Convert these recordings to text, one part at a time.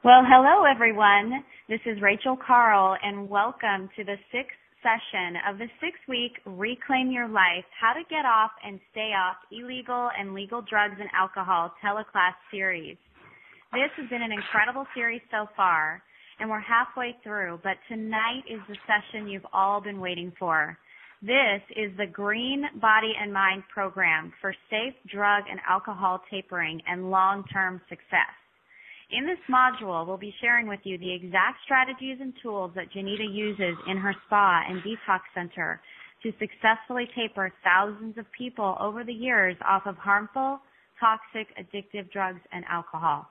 Well, hello, everyone. This is Rachel Carl, and welcome to the sixth session of the 6-week Reclaim Your Life, How to Get Off and Stay Off Illegal and Legal Drugs and Alcohol teleclass series. This has been an incredible series so far, and we're halfway through, but tonight is the session you've all been waiting for. This is the Green Body and Mind program for safe drug and alcohol tapering and long-term success. In this module, we'll be sharing with you the exact strategies and tools that Genita uses in her spa and detox center to successfully taper thousands of people over the years off of harmful, toxic, addictive drugs and alcohol.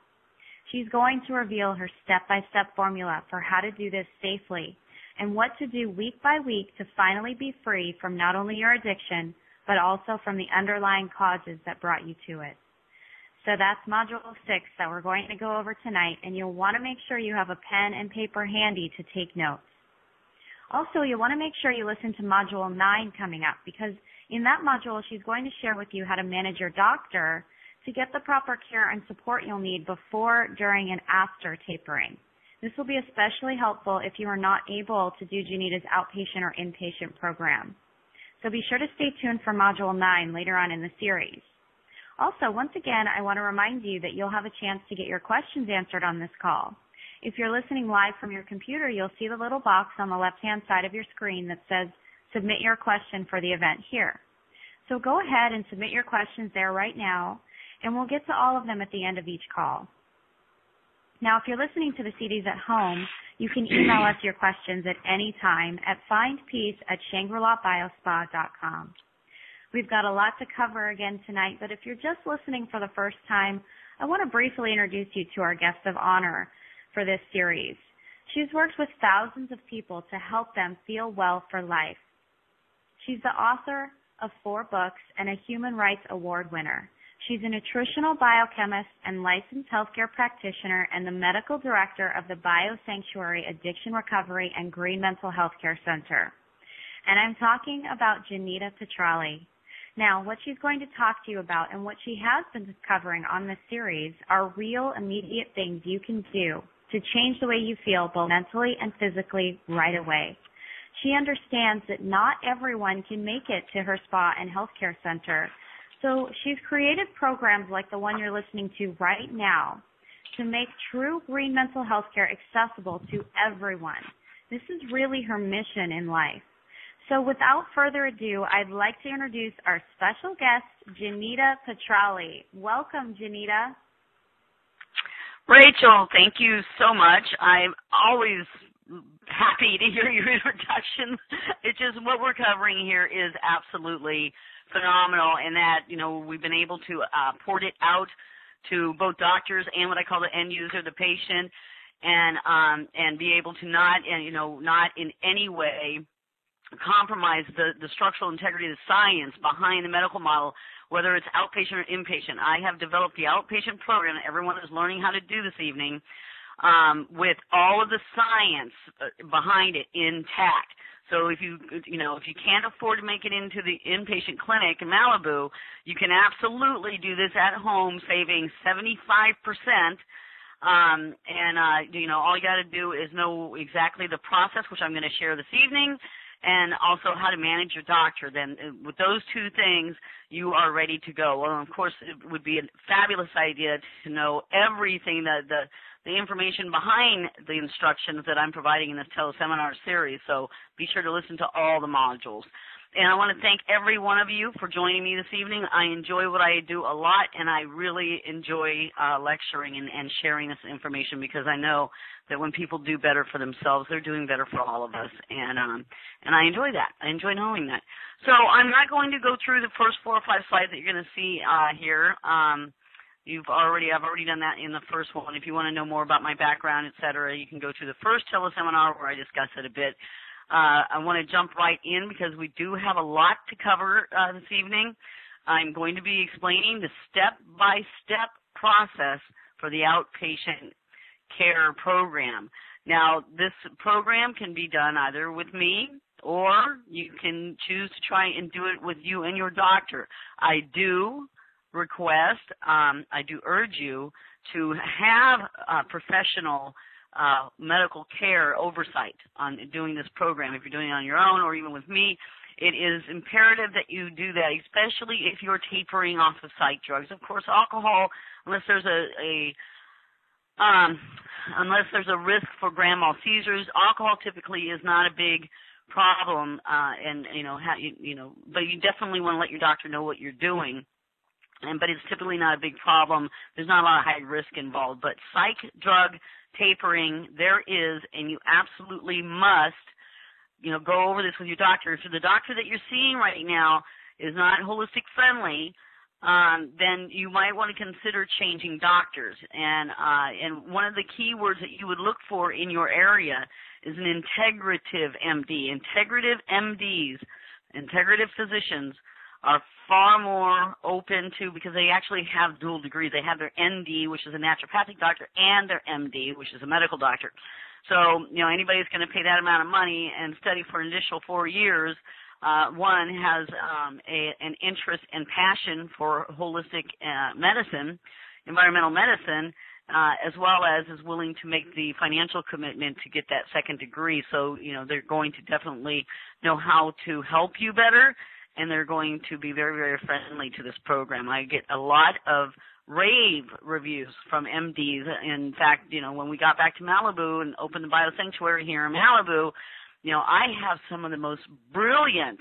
She's going to reveal her step-by-step formula for how to do this safely and what to do week by week to finally be free from not only your addiction, but also from the underlying causes that brought you to it. So that's Module 6 that we're going to go over tonight, and you'll want to make sure you have a pen and paper handy to take notes. Also, you'll want to make sure you listen to Module 9 coming up, because in that module, she's going to share with you how to manage your doctor to get the proper care and support you'll need before, during, and after tapering. This will be especially helpful if you are not able to do Genita's outpatient or inpatient program. So be sure to stay tuned for Module 9 later on in the series. Also, once again, I want to remind you that you'll have a chance to get your questions answered on this call. If you're listening live from your computer, you'll see the little box on the left-hand side of your screen that says, Submit your question for the event here. So go ahead and submit your questions there right now, and we'll get to all of them at the end of each call. Now, if you're listening to the CDs at home, you can email us your questions at any time at findpeace@Shangril-La.biospa.com. We've got a lot to cover again tonight, but if you're just listening for the first time, I want to briefly introduce you to our guest of honor for this series. She's worked with thousands of people to help them feel well for life. She's the author of 4 books and a Human Rights Award winner. She's a nutritional biochemist and licensed healthcare practitioner and the medical director of the Biosanctuary Addiction Recovery and Green Mental Health Care Center. And I'm talking about Genita M. Now, what she's going to talk to you about and what she has been covering on this series are real, immediate things you can do to change the way you feel both mentally and physically right away. She understands that not everyone can make it to her spa and healthcare center, so she's created programs like the one you're listening to right now to make true green mental health care accessible to everyone. This is really her mission in life. So without further ado, I'd like to introduce our special guest, Genita M. Welcome, Genita. Rachel, thank you so much. I'm always happy to hear your introduction. It's just what we're covering here is absolutely phenomenal, and that, we've been able to port it out to both doctors and what I call the end user, the patient, and be able to not in any way compromise the structural integrity of the science behind the medical model, whether it's outpatient or inpatient. I have developed the outpatient program that everyone is learning how to do this evening with all of the science behind it intact. So if you can't afford to make it into the inpatient clinic in Malibu, you can absolutely do this at home, saving 75%. All you got to do is know exactly the process, which I'm going to share this evening, and also how to manage your doctor. Then with those 2 things, you are ready to go. Well, of course, it would be a fabulous idea to know everything, the information behind the instructions that I'm providing in this teleseminar series. So be sure to listen to all the modules. And I want to thank every one of you for joining me this evening. I enjoy what I do a lot, and I really enjoy lecturing and sharing this information, because I know that when people do better for themselves, they're doing better for all of us, and I enjoy that. I enjoy knowing that. So I'm not going to go through the first 4 or 5 slides that you're going to see here. I've already done that in the first one. If you want to know more about my background, et cetera, you can go to the first teleseminar where I discuss it a bit. I want to jump right in because we do have a lot to cover this evening. I'm going to be explaining the step-by-step process for the outpatient care program. Now, this program can be done either with me, or you can choose to try and do it with you and your doctor. I do urge you to have professional medical care oversight on doing this program. If you're doing it on your own or even with me, it is imperative that you do that, especially if you're tapering off of psych drugs. Of course, alcohol, unless there's unless there's a risk for grand mal seizures, alcohol typically is not a big problem, but you definitely want to let your doctor know what you're doing. But it's typically not a big problem. There's not a lot of high risk involved. But psych drug tapering, there is, and you absolutely must, go over this with your doctor. If the doctor that you're seeing right now is not holistic friendly, then you might want to consider changing doctors. And one of the key words that you would look for in your area is an integrative MD. Integrative MDs, integrative physicians, are far more open to, because they actually have dual degrees. They have their ND, which is a naturopathic doctor, and their MD, which is a medical doctor. So, anybody who's going to pay that amount of money and study for an additional 4 years, one has an interest and passion for holistic medicine, environmental medicine, as well as is willing to make the financial commitment to get that second degree. So, they're going to definitely know how to help you better, and they're going to be very, very friendly to this program. I get a lot of rave reviews from MDs. In fact, when we got back to Malibu and opened the Biosanctuary here in Malibu, I have some of the most brilliant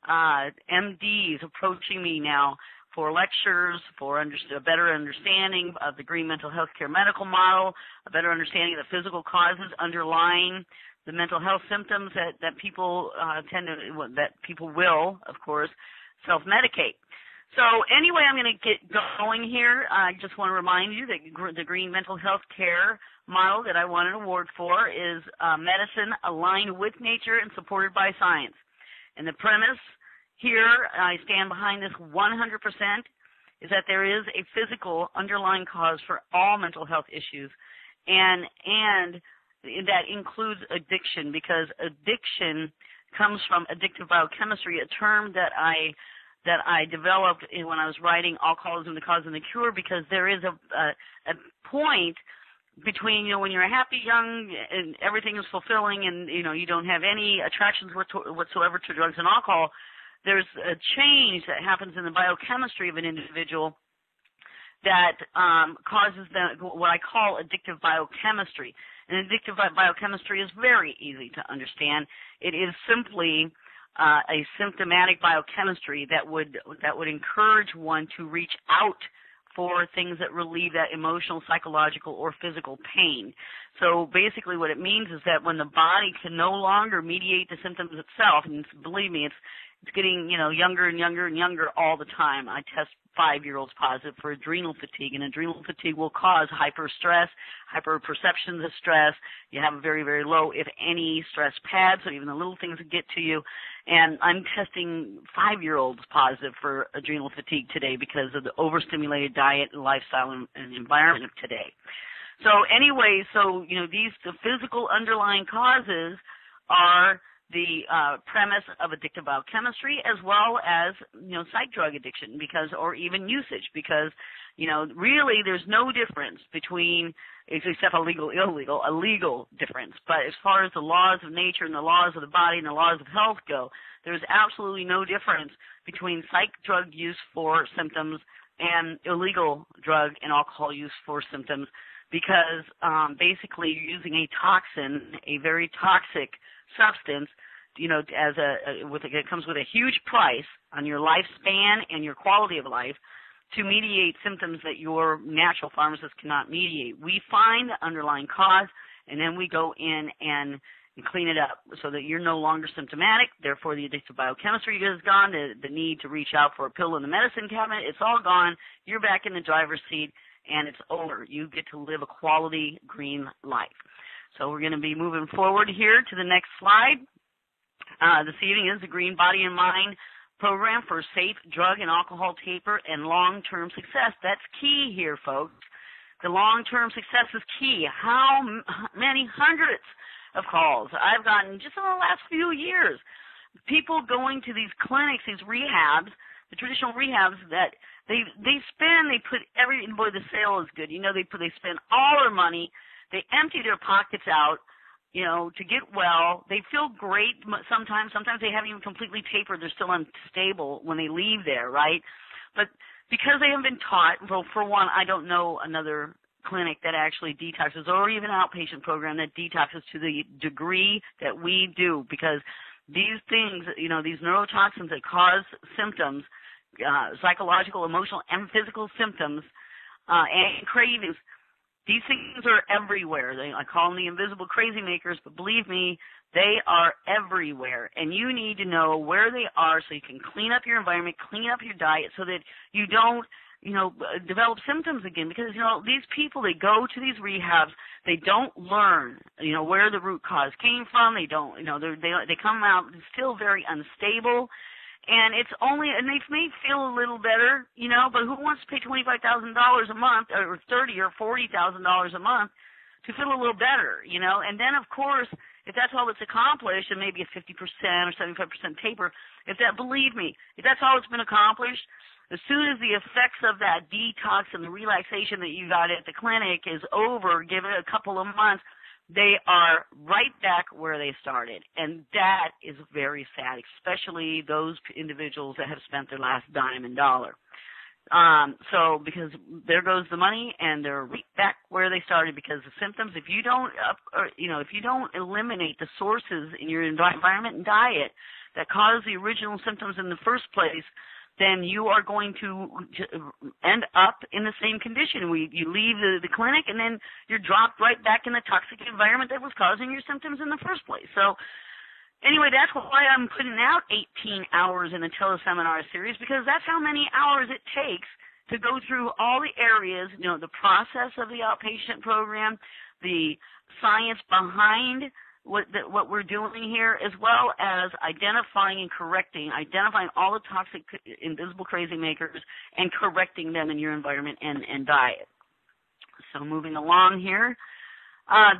MDs approaching me now for lectures, for a better understanding of the green mental health care medical model, a better understanding of the physical causes underlying the mental health symptoms that people that people will, of course, self-medicate. So anyway, I'm going to get going here. I just want to remind you that the green mental health care model that I won an award for is medicine aligned with nature and supported by science. And the premise here, I stand behind this 100%, is that there is a physical underlying cause for all mental health issues, and that includes addiction, because addiction comes from addictive biochemistry, a term that I developed when I was writing Alcoholism, the Cause and the Cure, because there is a point between, when you're happy, young, and everything is fulfilling, and, you don't have any attractions whatsoever to drugs and alcohol, there's a change that happens in the biochemistry of an individual that causes what I call addictive biochemistry. And addictive biochemistry is very easy to understand. It is simply a symptomatic biochemistry that would encourage one to reach out for things that relieve that emotional, psychological, or physical pain. So basically what it means is that when the body can no longer mediate the symptoms itself, and believe me, it's getting, younger and younger and younger all the time. I test 5-year-olds positive for adrenal fatigue, and adrenal fatigue will cause hyperstress, hyperperceptions of stress. You have a very, very low, if any, stress pad, so even the little things that get to you. And I'm testing 5-year-olds positive for adrenal fatigue today because of the overstimulated diet and lifestyle and environment of today. So anyway, the physical underlying causes are the premise of addictive biochemistry, as well as, psych drug addiction, or even usage, because, really there's no difference between, except a legal difference. But as far as the laws of nature and the laws of the body and the laws of health go, there's absolutely no difference between psych drug use for symptoms and illegal drug and alcohol use for symptoms, because basically you're using a toxin, a very toxic substance, it comes with a huge price on your lifespan and your quality of life to mediate symptoms that your natural pharmacist cannot mediate. We find the underlying cause, and then we go in and clean it up so that you're no longer symptomatic. Therefore, the addictive biochemistry is gone. The need to reach out for a pill in the medicine cabinet, it's all gone. You're back in the driver's seat, and it's over. You get to live a quality green life. So we're going to be moving forward here to the next slide. This evening is the Green Body and Mind program for safe drug and alcohol taper and long-term success. That's key here, folks. The long-term success is key. How many hundreds of calls I've gotten just in the last few years people going to these clinics, these rehabs, the traditional rehabs that they put boy, the sale is good. They spend all their money. They empty their pockets out, to get well. They feel great sometimes. Sometimes they haven't even completely tapered. They're still unstable when they leave there, right? But because they haven't been taught, well, for one, I don't know another clinic that actually detoxes, or even an outpatient program that detoxes to the degree that we do, because these things, these neurotoxins that cause symptoms, psychological, emotional, and physical symptoms, and cravings, these things are everywhere. I call them the invisible crazy makers, but believe me, they are everywhere. And you need to know where they are so you can clean up your environment, clean up your diet so that you don't develop symptoms again, because, these people, they go to these rehabs, they don't learn, where the root cause came from. They don't, they come out still very unstable, and they may feel a little better, but who wants to pay $25,000 a month, or $30,000 or $40,000 a month to feel a little better, And then, of course, if that's all it's accomplished, and maybe a 50% or 75% taper, believe me, if that's all it's been accomplished, as soon as the effects of that detox and the relaxation that you got at the clinic is over, give it a couple of months, they are right back where they started. And that is very sad, especially those individuals that have spent their last dime and dollar. Because there goes the money, and they're right back where they started, because the symptoms, if you don't eliminate the sources in your environment and diet that cause the original symptoms in the first place, then you are going to end up in the same condition. You leave the clinic, and then you're dropped right back in the toxic environment that was causing your symptoms in the first place. So anyway, that's why I'm putting out 18 hours in the teleseminar series, because that's how many hours it takes to go through all the areas, the process of the outpatient program, the science behind what we're doing here, as well as identifying all the toxic, invisible crazy makers, and correcting them in your environment and diet. So moving along here,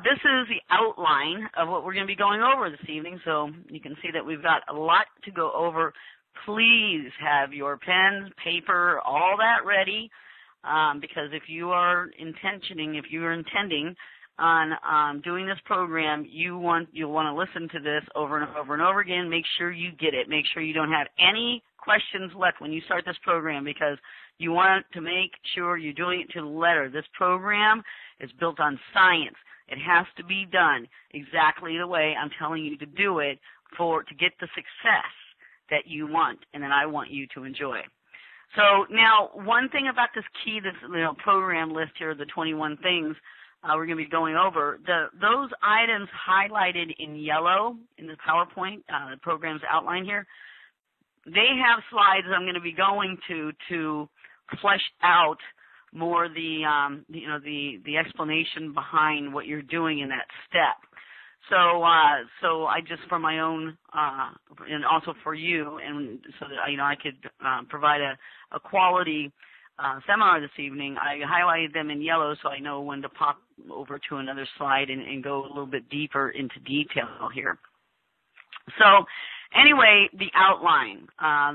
this is the outline of what we're going to be going over this evening. So you can see that we've got a lot to go over. Please have your pens, paper, all that ready, because if you are intending on doing this program, you'll want to listen to this over and over and over again. Make sure you get it. Make sure you don't have any questions left when you start this program, because you want to make sure you're doing it to the letter. This program is built on science. It has to be done exactly the way I'm telling you to do it to get the success that you want and that I want you to enjoy. So now, one thing about this program list here, the 21 things we're going to be going over, those items highlighted in yellow in the PowerPoint, the program's outline here, they have slides I'm going to be going to flesh out more the explanation behind what you're doing in that step. So I just, for my own, and also for you, and so that I could provide a quality seminar this evening, I highlighted them in yellow so I know when to pop over to another slide and go a little bit deeper into detail here. So anyway, the outline,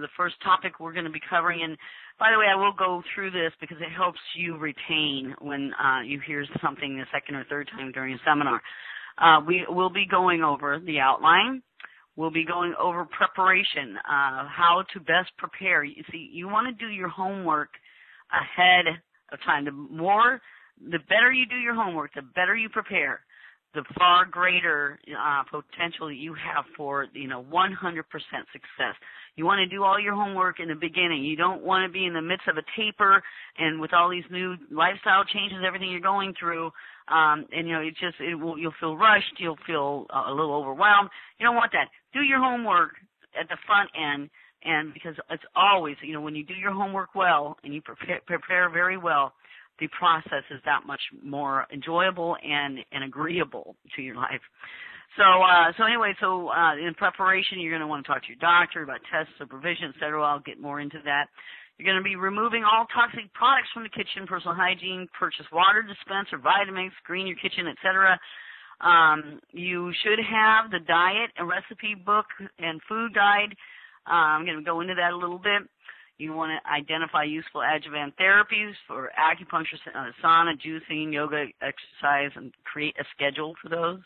the first topic we're going to be covering, and by the way, I will go through this because it helps you retain when you hear something the second or third time during a seminar. We will be going over the outline. We'll be going over preparation, how to best prepare. You see, you want to do your homework ahead of time. The better you do your homework, the better you prepare, the far greater potential that you have for 100% success. You want to do all your homework in the beginning. You don't want to be in the midst of a taper and with all these new lifestyle changes, everything you're going through, and you'll feel rushed. You'll feel a little overwhelmed. You don't want that. Do your homework at the front end. And because it's always, when you do your homework well and you prepare very well, the process is that much more enjoyable and agreeable to your life. So anyway, in preparation, you're going to want to talk to your doctor about tests, supervision, et cetera. I'll get more into that. You're going to be removing all toxic products from the kitchen, personal hygiene, purchase water dispenser, vitamins, screen your kitchen, et cetera. You should have the diet and recipe book and food guide. I'm going to go into that a little bit. You want to identify useful adjuvant therapies for acupuncture, sauna, juicing, yoga, exercise, and create a schedule for those.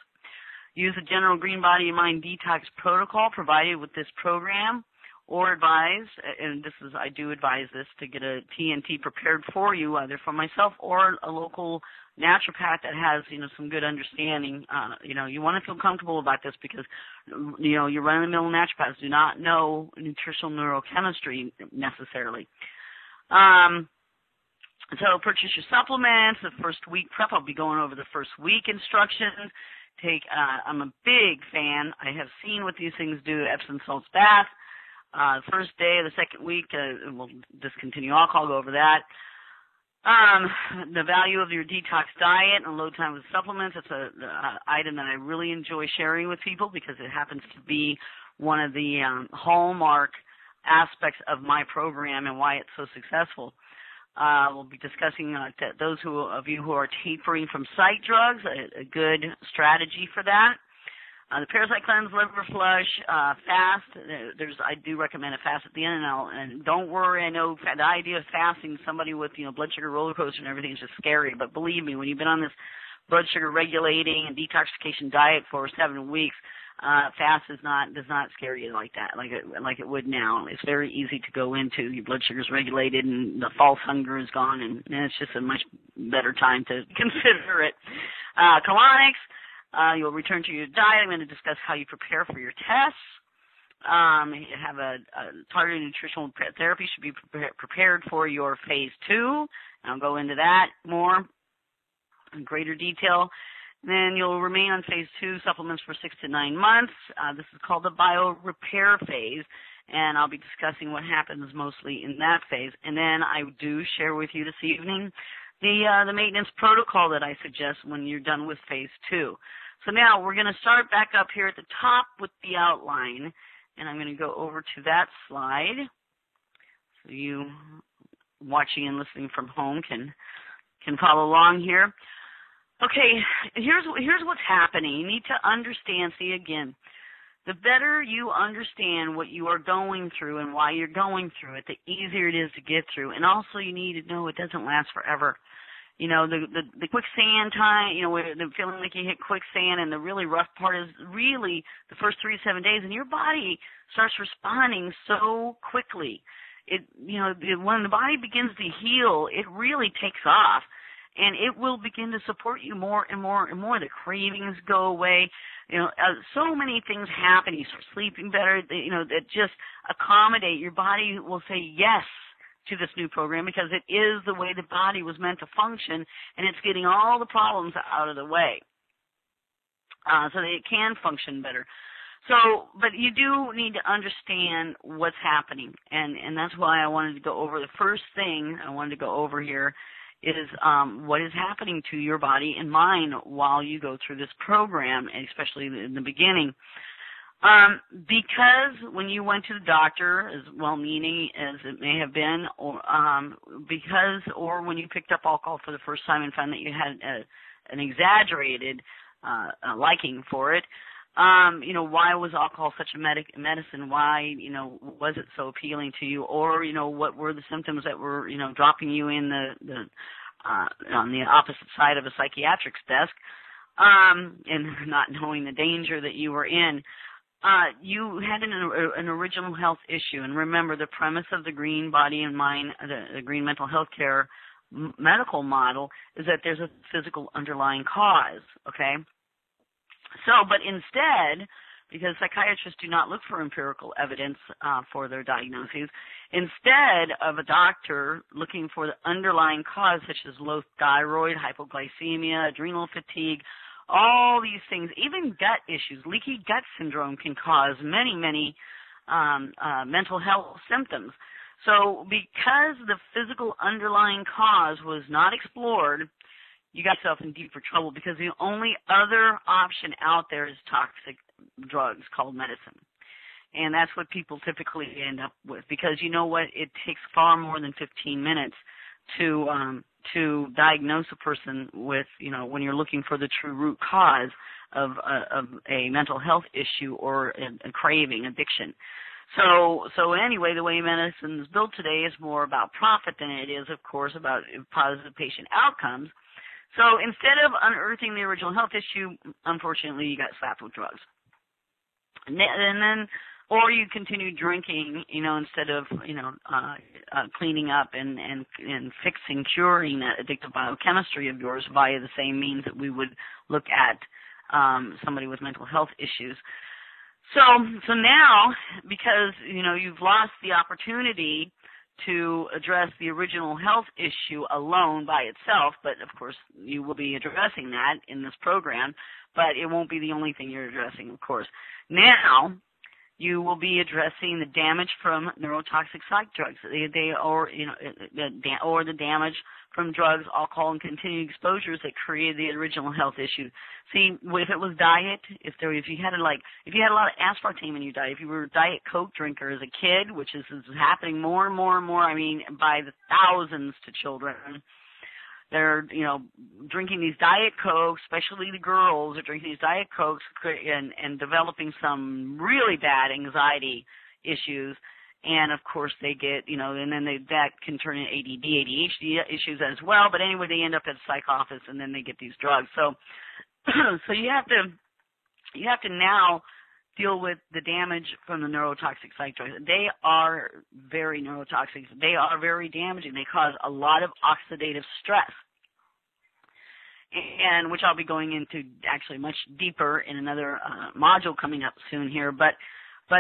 Use the general green body and mind detox protocol provided with this program, or advise, and I do advise this, to get a TNT prepared for you, either from myself or a local naturopath that has, some good understanding. You want to feel comfortable about this because, your run-of-the-mill naturopaths do not know nutritional neurochemistry necessarily. So purchase your supplements. The first week prep, I'll be going over the first week instructions. I'm a big fan. I have seen what these things do, Epsom salts bath. First day of the second week, we'll discontinue alcohol, go over that. The value of your detox diet and load time with supplements. It's an item that I really enjoy sharing with people because it happens to be one of the hallmark aspects of my program and why it's so successful. We'll be discussing those of you who are tapering from psych drugs, a good strategy for that. The parasite cleanse, liver flush, fast. I do recommend a fast at the end, and don't worry. I know the idea of fasting somebody with blood sugar roller coaster and everything is just scary. But believe me, when you've been on this blood sugar regulating and detoxification diet for 7 weeks, fast does not scare you like that, like it would now. It's very easy to go into. Your blood sugar's regulated and the false hunger is gone, and it's just a much better time to consider it. Colonics. You'll return to your diet. I'm going to discuss how you prepare for your tests. You have a targeted nutritional therapy should be prepared for your phase 2. I'll go into that more in greater detail. Then you'll remain on phase 2 supplements for 6 to 9 months. This is called the bio repair phase, and I'll be discussing what happens mostly in that phase. And then I do share with you this evening the maintenance protocol that I suggest when you're done with phase 2. So now we're going to start back up here at the top with the outline, and I'm going to go over to that slide so you watching and listening from home can follow along here. Okay, here's what's happening. You need to understand, the better you understand what you are going through and why you're going through it, the easier it is to get through. And also you need to know it doesn't last forever. The quicksand time, where the feeling like you hit quicksand, and the really rough part is really the first 3 to 7 days, and your body starts responding so quickly. When the body begins to heal, it really takes off, and it will begin to support you more and more and more. The cravings go away. So many things happen. You start sleeping better, that just accommodate. Your body will say yes to this new program because it is the way the body was meant to function, and it's getting all the problems out of the way so that it can function better. So, but you do need to understand what's happening, and that's why I wanted to go over the first thing I wanted to go over here is what is happening to your body and mind while you go through this program, and especially in the beginning. Because when you went to the doctor, as well-meaning as it may have been, or when you picked up alcohol for the first time and found that you had an exaggerated liking for it, why was alcohol such a medicine? Why, was it so appealing to you? Or, what were the symptoms that were, dropping you in on the opposite side of a psychiatric's desk, and not knowing the danger that you were in? You had an original health issue, and remember the premise of the green body and mind, the green mental health care medical model is that there's a physical underlying cause, okay? So, but instead, because psychiatrists do not look for empirical evidence for their diagnoses, instead of a doctor looking for the underlying cause such as low thyroid, hypoglycemia, adrenal fatigue, all these things, even gut issues, leaky gut syndrome can cause many mental health symptoms. So because the physical underlying cause was not explored, you got yourself in deeper trouble because the only other option out there is toxic drugs called medicine. And that's what people typically end up with because you know what? It takes far more than 15 minutes to diagnose a person with, when you're looking for the true root cause of a mental health issue or a craving, addiction. So anyway, the way medicine is built today is more about profit than it is, of course, about positive patient outcomes. So instead of unearthing the original health issue, unfortunately, you got slapped with drugs. And then, or you continue drinking, instead of, cleaning up and fixing, curing that addictive biochemistry of yours via the same means that we would look at somebody with mental health issues. So now, because, you've lost the opportunity to address the original health issue alone by itself, but of course you will be addressing that in this program, but it won't be the only thing you're addressing, of course. Now, you will be addressing the damage from neurotoxic psych drugs, or the damage from drugs, alcohol, and continued exposures that created the original health issue. See, if it was diet, if you had a lot of aspartame in your diet, if you were a Diet Coke drinker as a kid, which is happening more and more and more, by the thousands to children. They're, drinking these Diet Cokes, especially the girls are drinking these Diet Cokes and developing some really bad anxiety issues. And, of course, they get, and then that can turn into ADD, ADHD issues as well. But anyway, they end up at a psych office, and then they get these drugs. So you have to now deal with the damage from the neurotoxic psych drugs. They are very neurotoxic. They are very damaging. They cause a lot of oxidative stress, and which I'll be going into actually much deeper in another module coming up soon here. But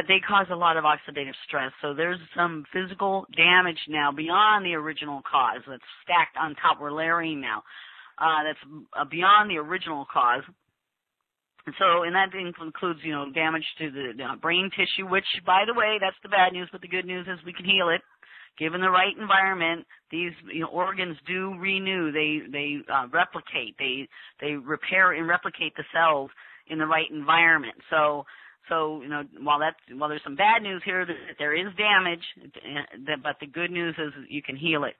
they cause a lot of oxidative stress. So there's some physical damage now beyond the original cause that's stacked on top. We're layering now. That's beyond the original cause. And that includes, damage to the brain tissue, which, by the way, that's the bad news, but the good news is we can heal it. Given the right environment, these organs do renew. They replicate. They repair and replicate the cells in the right environment. So while there's some bad news here that there is damage, but the good news is you can heal it.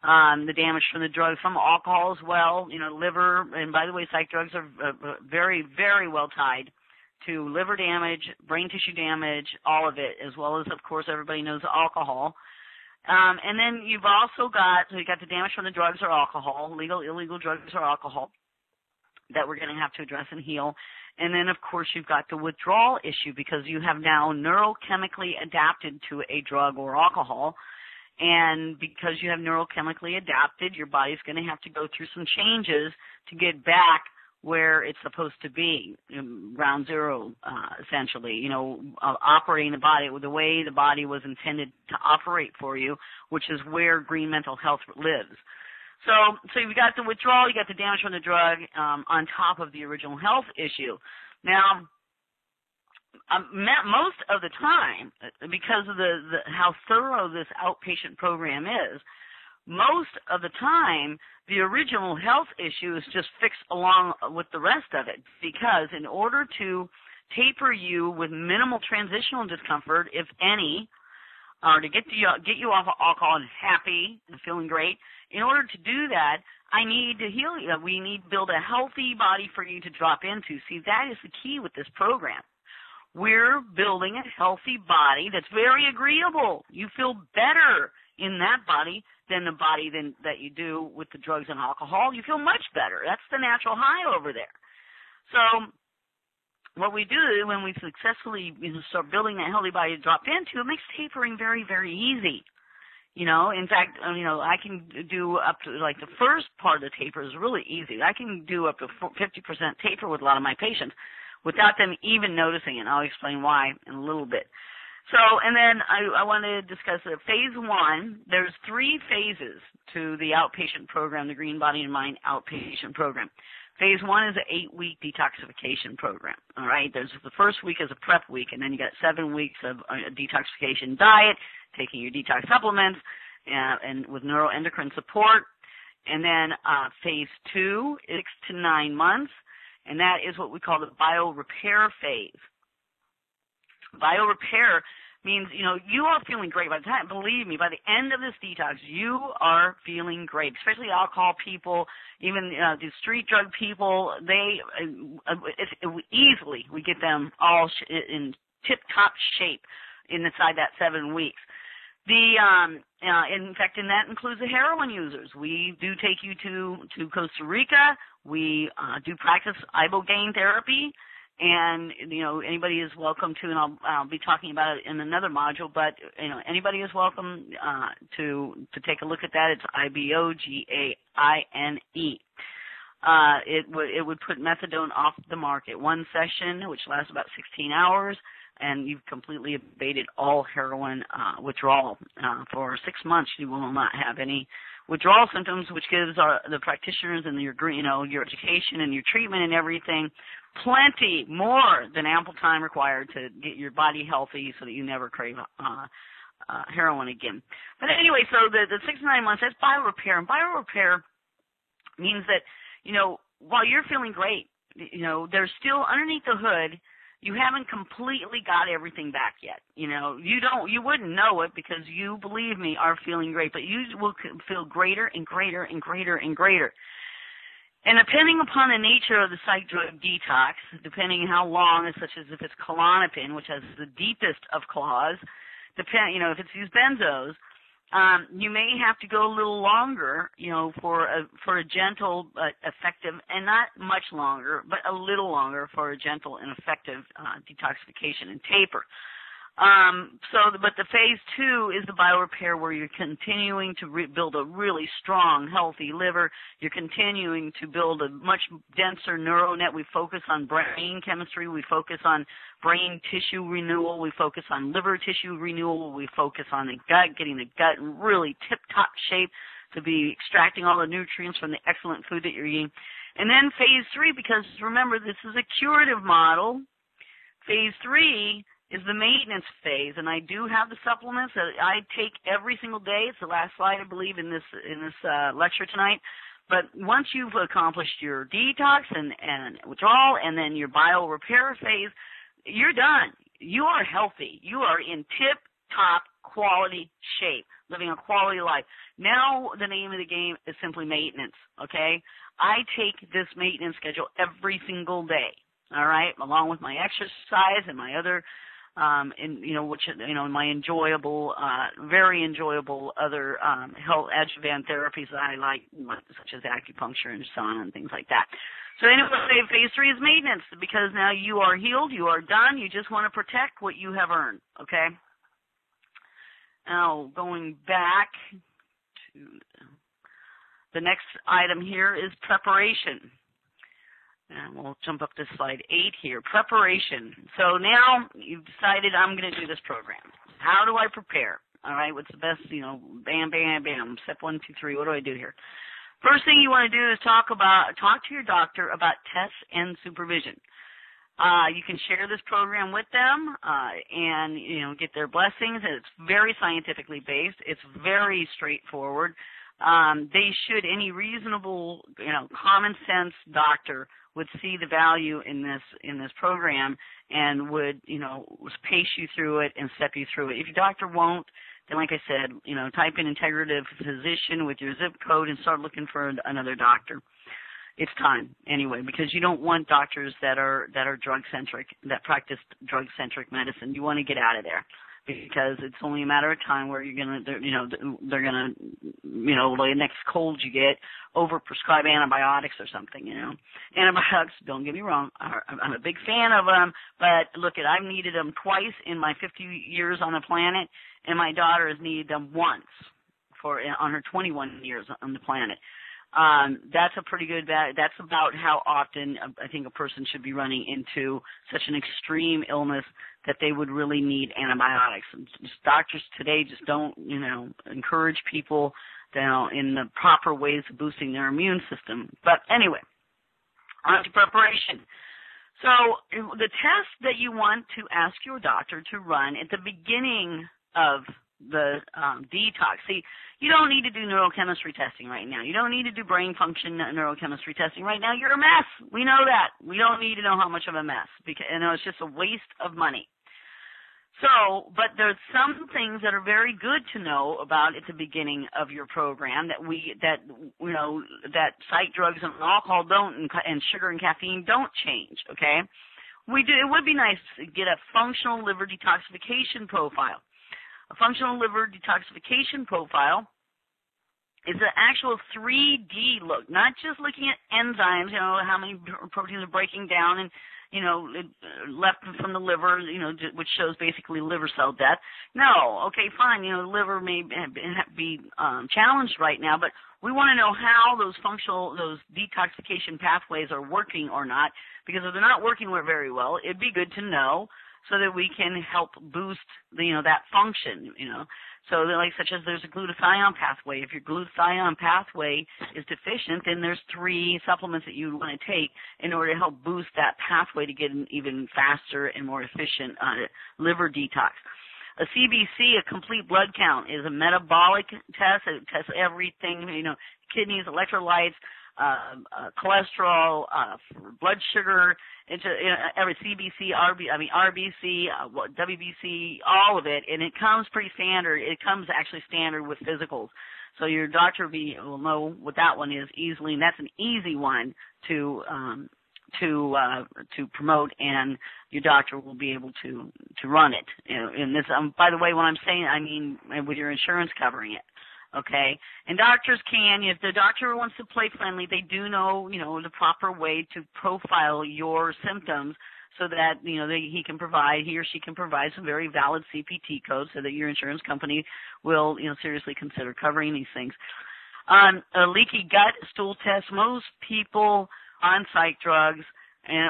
The damage from the drugs, from alcohol as well, liver, and by the way, psych drugs are very, very well tied to liver damage, brain tissue damage, all of it, as well as, of course, everybody knows alcohol. And then you've also got the damage from the drugs or alcohol, illegal drugs or alcohol, that we're going to have to address and heal. And then, of course, you've got the withdrawal issue because you have now neurochemically adapted to a drug or alcohol. And because you have neurochemically adapted, your body's going to have to go through some changes to get back where it's supposed to be, ground zero, essentially, operating the body the way the body was intended to operate for you, which is where green mental health lives. So you've got the withdrawal, you got the damage from the drug on top of the original health issue. Now, most of the time, because of how thorough this outpatient program is, most of the time, the original health issue is just fixed along with the rest of it. Because in order to taper you with minimal transitional discomfort, if any, or to get you off of alcohol and happy and feeling great, in order to do that, I need to heal you. We need to build a healthy body for you to drop into. See, that is the key with this program. We're building a healthy body that's very agreeable. You feel better in that body than the body that you do with the drugs and alcohol. You feel much better. That's the natural high over there. So what we do when we successfully start building that healthy body to drop into, it makes tapering very, very easy. In fact, I can do up to, the first part of the taper is really easy. I can do up to 50% taper with a lot of my patients without them even noticing it. I'll explain why in a little bit. So, and then I want to discuss phase one. There's 3 phases to the outpatient program, the Green Body and Mind outpatient program. Phase 1 is an 8-week detoxification program. All right, there's the first week is a prep week, and then you got 7 weeks of a detoxification diet, taking your detox supplements, and with neuroendocrine support. And then phase 2 is 6 to 9 months, and that is what we call the biorepair phase. Biorepair means, you are feeling great by the time, believe me, by the end of this detox, you are feeling great, especially alcohol people, even the street drug people. Easily we get them all in tip-top shape inside that 7 weeks. In fact, and that includes the heroin users. We do take you to Costa Rica. We do practice ibogaine therapy, and anybody is welcome to. And I'll be talking about it in another module. But anybody is welcome to take a look at that. It's ibogaine. It would put methadone off the market. One session, which lasts about 16 hours. And you've completely abated all heroin withdrawal. For 6 months, you will not have any withdrawal symptoms, which gives the practitioners and your education and your treatment and everything plenty more than ample time required to get your body healthy so that you never crave heroin again. But anyway, so the 6 to 9 months, that's biorepair. And biorepair means that, while you're feeling great, there's still underneath the hood, you haven't completely got everything back yet. You wouldn't know it because you, believe me, are feeling great, but you will feel greater and greater and greater and greater. And depending upon the nature of the psych drug detox, depending how long, such as if it's Klonopin, which has the deepest of claws, if it's these benzos, you may have to go a little longer, for a gentle but effective, and not much longer, but a little longer for a gentle and effective detoxification and taper. But the phase 2 is the biorepair, where you're continuing to build a really strong, healthy liver. You're continuing to build a much denser neural net. We focus on brain chemistry. We focus on brain tissue renewal. We focus on liver tissue renewal. We focus on the gut, getting the gut in really tip-top shape to be extracting all the nutrients from the excellent food that you're eating. And then phase 3, because remember, this is a curative model. Phase 3 is the maintenance phase, and I do have the supplements that I take every single day. It's the last slide, I believe, in this lecture tonight. But once you've accomplished your detox and withdrawal, and then your biorepair phase, you're done. You are healthy. You are in tip-top quality shape, living a quality life. Now the name of the game is simply maintenance. Okay, I take this maintenance schedule every single day. All right, along with my exercise and my other. My enjoyable, very enjoyable other health adjuvant therapies that I like, such as acupuncture and sauna and things like that. So anyway, phase 3 is maintenance, because now you are healed, you are done, you just want to protect what you have earned, okay? Now, going back to the next item here is preparation. And we'll jump up to slide 8 here, preparation. So now you've decided I'm going to do this program. How do I prepare? All right, what's the best, bam, bam, bam, step 1, 2, 3, what do I do here? First thing you want to do is talk to your doctor about tests and supervision. You can share this program with them and, get their blessings. It's very scientifically based. It's very straightforward. Any reasonable, common sense doctor would see the value in this program and would, pace you through it and step you through it. If your doctor won't, then like I said, type in integrative physician with your zip code and start looking for another doctor. It's time anyway, because you don't want doctors that are drug centric, that practice drug centric medicine. You want to get out of there, because it's only a matter of time where they're gonna, the next cold you get, overprescribe antibiotics or something, Antibiotics, don't get me wrong, I'm a big fan of them, but look, I've needed them twice in my 50 years on the planet, and my daughter has needed them once on her 21 years on the planet. That's a pretty good, that's about how often I think a person should be running into such an extreme illness that they would really need antibiotics. And doctors today just don't, encourage people in the proper ways of boosting their immune system. But anyway, on to preparation. So the test that you want to ask your doctor to run at the beginning of the detox. See, you don't need to do neurochemistry testing right now. You don't need to do brain function neurochemistry testing right now. You're a mess. We know that. We don't need to know how much of a mess, because it's just a waste of money. So, but there's some things that are very good to know about at the beginning of your program that psych drugs and alcohol don't, and sugar and caffeine don't change, okay? It would be nice to get a functional liver detoxification profile. A functional liver detoxification profile is an actual 3D look, not just looking at enzymes, how many proteins are breaking down and, left from the liver, which shows basically liver cell death. No, okay, fine, the liver may be challenged right now, but we want to know how those detoxification pathways are working or not, because if they're not working very well, it'd be good to know so that we can help boost that function, So such as there's a glutathione pathway. If your glutathione pathway is deficient, then there's 3 supplements that you want to take in order to help boost that pathway to get an even faster and more efficient liver detox. A CBC, a complete blood count, is a metabolic test. It tests everything, kidneys, electrolytes, cholesterol, blood sugar, every CBC, RBC, WBC, all of it, and it comes pretty standard. It comes actually standard with physicals. So your doctor will know what that one is easily, and that's an easy one to promote, and your doctor will be able to run it. And this, by the way, when I'm saying, I mean with your insurance covering it. Okay, and doctors if the doctor wants to play friendly, they do know, the proper way to profile your symptoms so that, he or she can provide some very valid CPT codes so that your insurance company will, seriously consider covering these things. A leaky gut stool test, most people on psych drugs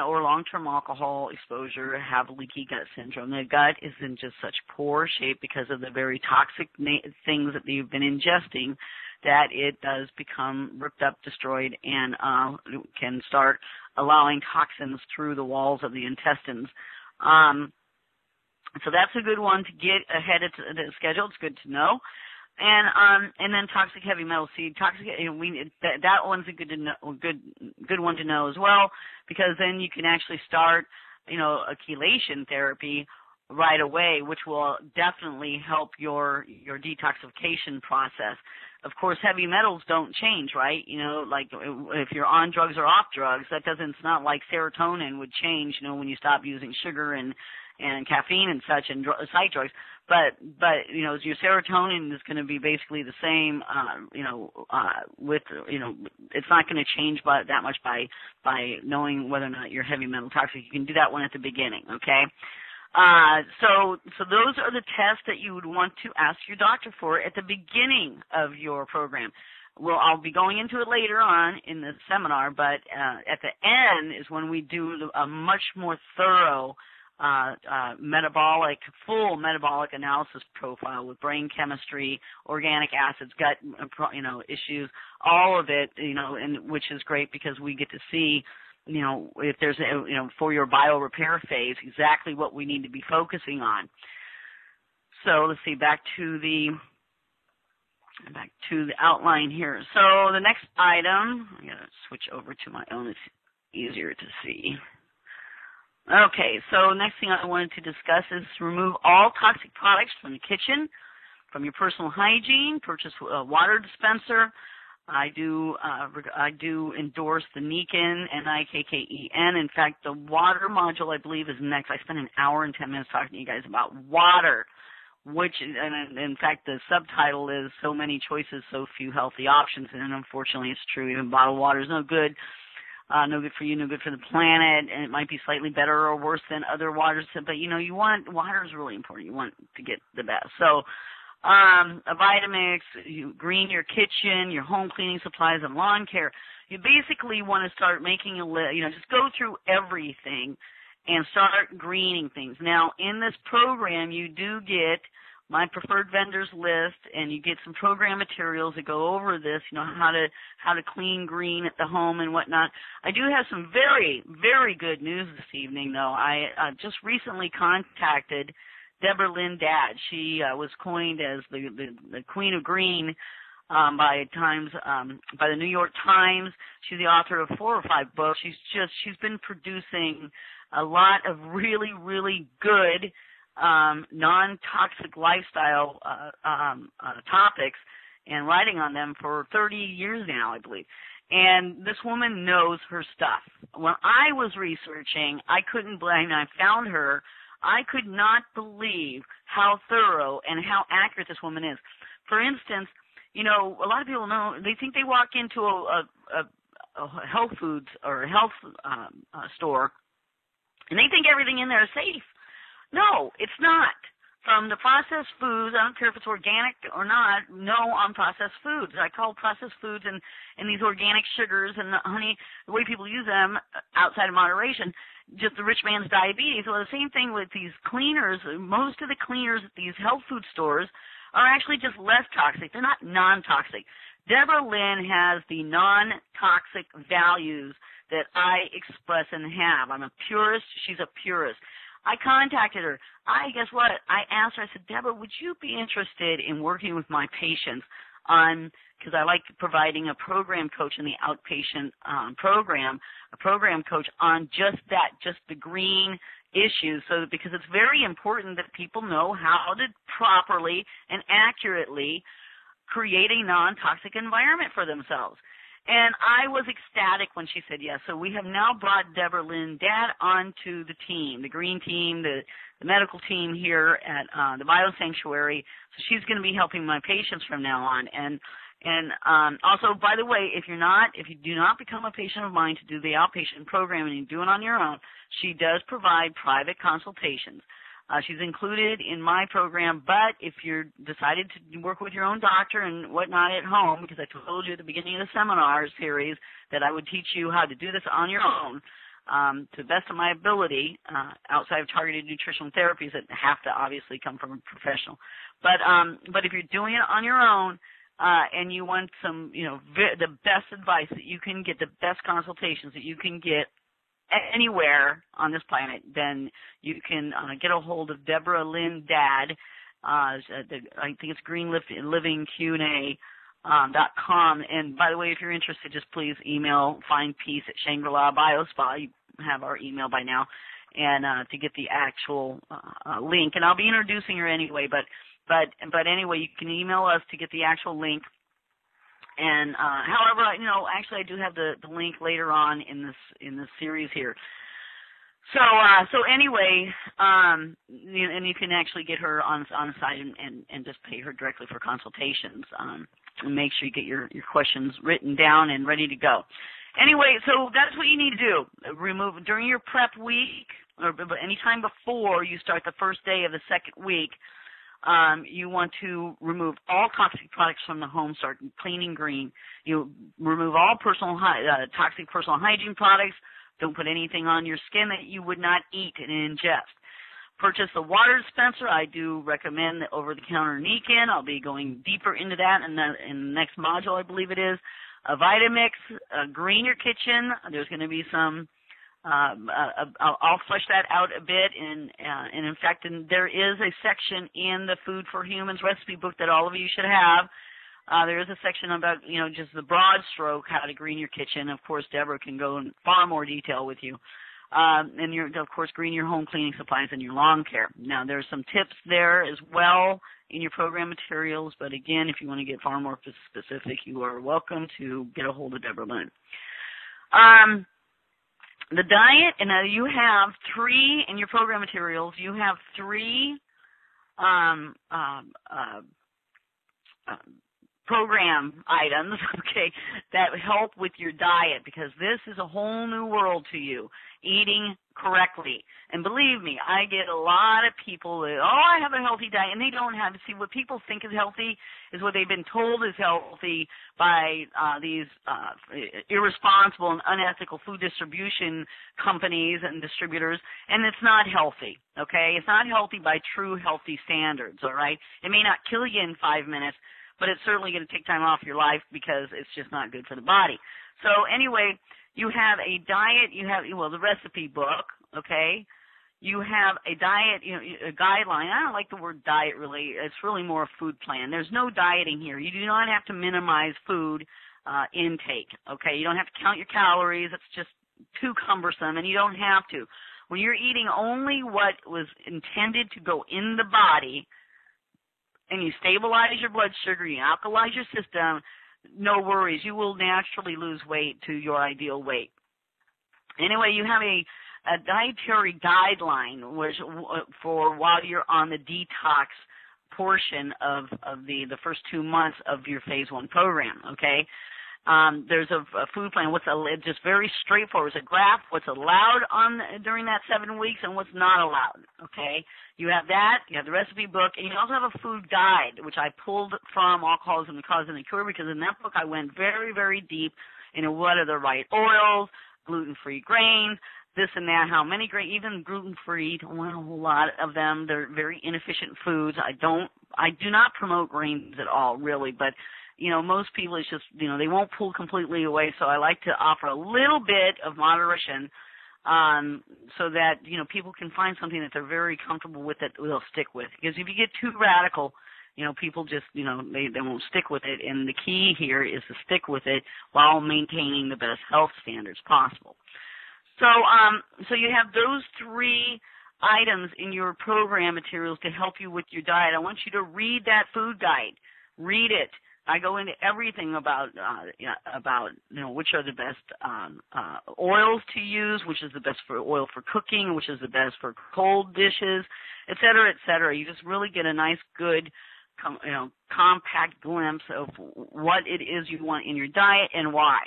or long-term alcohol exposure have leaky gut syndrome. The gut is in just such poor shape because of the very toxic things that you've been ingesting that it does become ripped up, destroyed, and can start allowing toxins through the walls of the intestines. So that's a good one to get ahead of the schedule. It's good to know. And then toxic heavy metals. See, that one's a good one to know as well, because then you can actually start, a chelation therapy right away, which will definitely help your detoxification process. Of course, heavy metals don't change, right? Like if you're on drugs or off drugs, it's not like serotonin would change, when you stop using sugar and caffeine and such and psych drugs, but your serotonin is going to be basically the same, it's not going to change that much by knowing whether or not you're heavy metal toxic. You can do that one at the beginning, okay? So those are the tests that you would want to ask your doctor for at the beginning of your program. Well, I'll be going into it later on in the seminar, but at the end is when we do a much more thorough full metabolic analysis profile with brain chemistry, organic acids, gut, issues, all of it, and which is great because we get to see, if there's, for your biorepair phase, exactly what we need to be focusing on. So let's see, back to the outline here. So the next item, I'm going to switch over to my own. It's easier to see. Okay, so next thing I wanted to discuss is remove all toxic products from the kitchen, from your personal hygiene. Purchase a water dispenser. I do endorse the Nikken, N-I-K-K-E-N. In fact, the water module, I believe, is next. I spent an hour and 10 minutes talking to you guys about water, which, and in fact, the subtitle is "So Many Choices, So Few Healthy Options," and unfortunately, it's true. Even bottled water is no good. No good for you, no good for the planet, and it might be slightly better or worse than other waters. But water is really important. You want to get the best. So, a Vitamix, you green your kitchen, your home cleaning supplies, and lawn care. You basically want to start making a list. Just go through everything and start greening things. Now, in this program, you do get my preferred vendors list, and you get some program materials that go over this, how to clean green at the home and whatnot. I do have some very, very good news this evening, though. I just recently contacted Deborah Lynn Dadd. She was coined as the Queen of Green by the New York Times. She's the author of 4 or 5 books. She's been producing a lot of really, really good non-toxic lifestyle topics and writing on them for 30 years now, I believe. And this woman knows her stuff. When I was researching, I couldn't believe, I found her, I could not believe how thorough and how accurate this woman is. For instance, you know, a lot of people know, they think they walk into a health foods or a health store, and they think everything in there is safe. No, it's not. From the processed foods, I don't care if it's organic or not, no on processed foods. I call processed foods and these organic sugars and the honey, the way people use them outside of moderation, just the rich man's diabetes. Well, the same thing with these cleaners. Most of the cleaners at these health food stores are actually just less toxic. They're not non-toxic. Deborah Lynn has the non-toxic values that I express and have. I'm a purist. She's a purist. I contacted her. Guess what? I asked her, I said, Deborah, would you be interested in working with my patients on, because I like providing a program coach in the outpatient program, a program coach on just that, just the green issues, so because it's very important that people know how to properly and accurately create a non-toxic environment for themselves. And I was ecstatic when she said yes. So we have now brought Deborah Lynn Dad onto the team, the green team, the medical team here at the Biosanctuary. So she's going to be helping my patients from now on. And also, by the way, if you do not become a patient of mine to do the outpatient program and you do it on your own, she does provide private consultations. She's included in my program, but if you're decided to work with your own doctor and whatnot at home, because I told you at the beginning of the seminar series that I would teach you how to do this on your own to the best of my ability, outside of targeted nutritional therapies that have to obviously come from a professional. But if you're doing it on your own, and you want some, the best advice that you can get, the best consultations that you can get anywhere on this planet, then you can get a hold of Deborah Lynn Dad. I think it's greenlivingqa.com. And by the way, if you're interested, just please email findpeace at Shangril-La Biospa. You have our email by now, and to get the actual link. And I'll be introducing her anyway, but anyway, you can email us to get the actual link. And however, actually I do have the link later on in this series here. So anyway, and you can actually get her on site and just pay her directly for consultations. And make sure you get your questions written down and ready to go. Anyway, so that's what you need to do. Remove during your prep week or any time before you start the first day of the second week. You want to remove all toxic products from the home, start cleaning green. You remove all toxic personal hygiene products. Don't put anything on your skin that you would not eat and ingest. Purchase a water dispenser. I do recommend the over-the-counter Nikin. I'll be going deeper into that in the next module, I believe it is. A Vitamix, green your kitchen. There's going to be some I'll flesh that out a bit, and in fact, there is a section in the Food for Humans recipe book that all of you should have. There is a section about, just the broad stroke, how to green your kitchen. Of course, Deborah can go in far more detail with you. And of course, green your home cleaning supplies and your lawn care. Now, there's some tips there as well in your program materials, but again, if you want to get far more specific, you are welcome to get a hold of Deborah Lynn. The diet, and you have 3 in your program materials. You have 3 program items, okay, that help with your diet, because this is a whole new world to you, eating correctly. And believe me, I get a lot of people that, I have a healthy diet, and they don't have to see what people think is healthy is what they've been told is healthy by these irresponsible and unethical food distribution companies and distributors, and it's not healthy, okay? It's not healthy by true healthy standards, all right? It may not kill you in 5 minutes, but it's certainly going to take time off your life because it's just not good for the body. So anyway, you have a diet, you have, the recipe book, okay? You have a diet, a guideline. I don't like the word diet really. It's really more a food plan. There's no dieting here. You do not have to minimize food intake, okay? You don't have to count your calories. It's just too cumbersome, and you don't have to. When you're eating only what was intended to go in the body, and you stabilize your blood sugar, you alkalize your system, no worries. You will naturally lose weight to your ideal weight. Anyway, you have a dietary guideline which, for while you're on the detox portion of the first 2 months of your phase 1 program, okay? There's a food plan. Just very straightforward. It's a graph, what's allowed during that 7 weeks and what's not allowed, okay? You have that, you have the recipe book, and you also have a food guide, which I pulled from Alcoholism, the Cause and the Cure, because in that book I went very, very deep into what are the right oils, gluten-free grains, this and that, how many grains, even gluten-free, don't want a whole lot of them. They're very inefficient foods. I do not promote grains at all, really, but most people, it's just, they won't pull completely away, so I like to offer a little bit of moderation so that, people can find something that they're very comfortable with that they'll stick with. Because if you get too radical, people just, they won't stick with it, and the key here is to stick with it while maintaining the best health standards possible. So you have those 3 items in your program materials to help you with your diet. I want you to read that food guide. Read it. I go into everything about which are the best oils to use, which is the best for oil for cooking, which is the best for cold dishes, et cetera, et cetera. You just really get a nice, good, compact glimpse of what it is you want in your diet and why.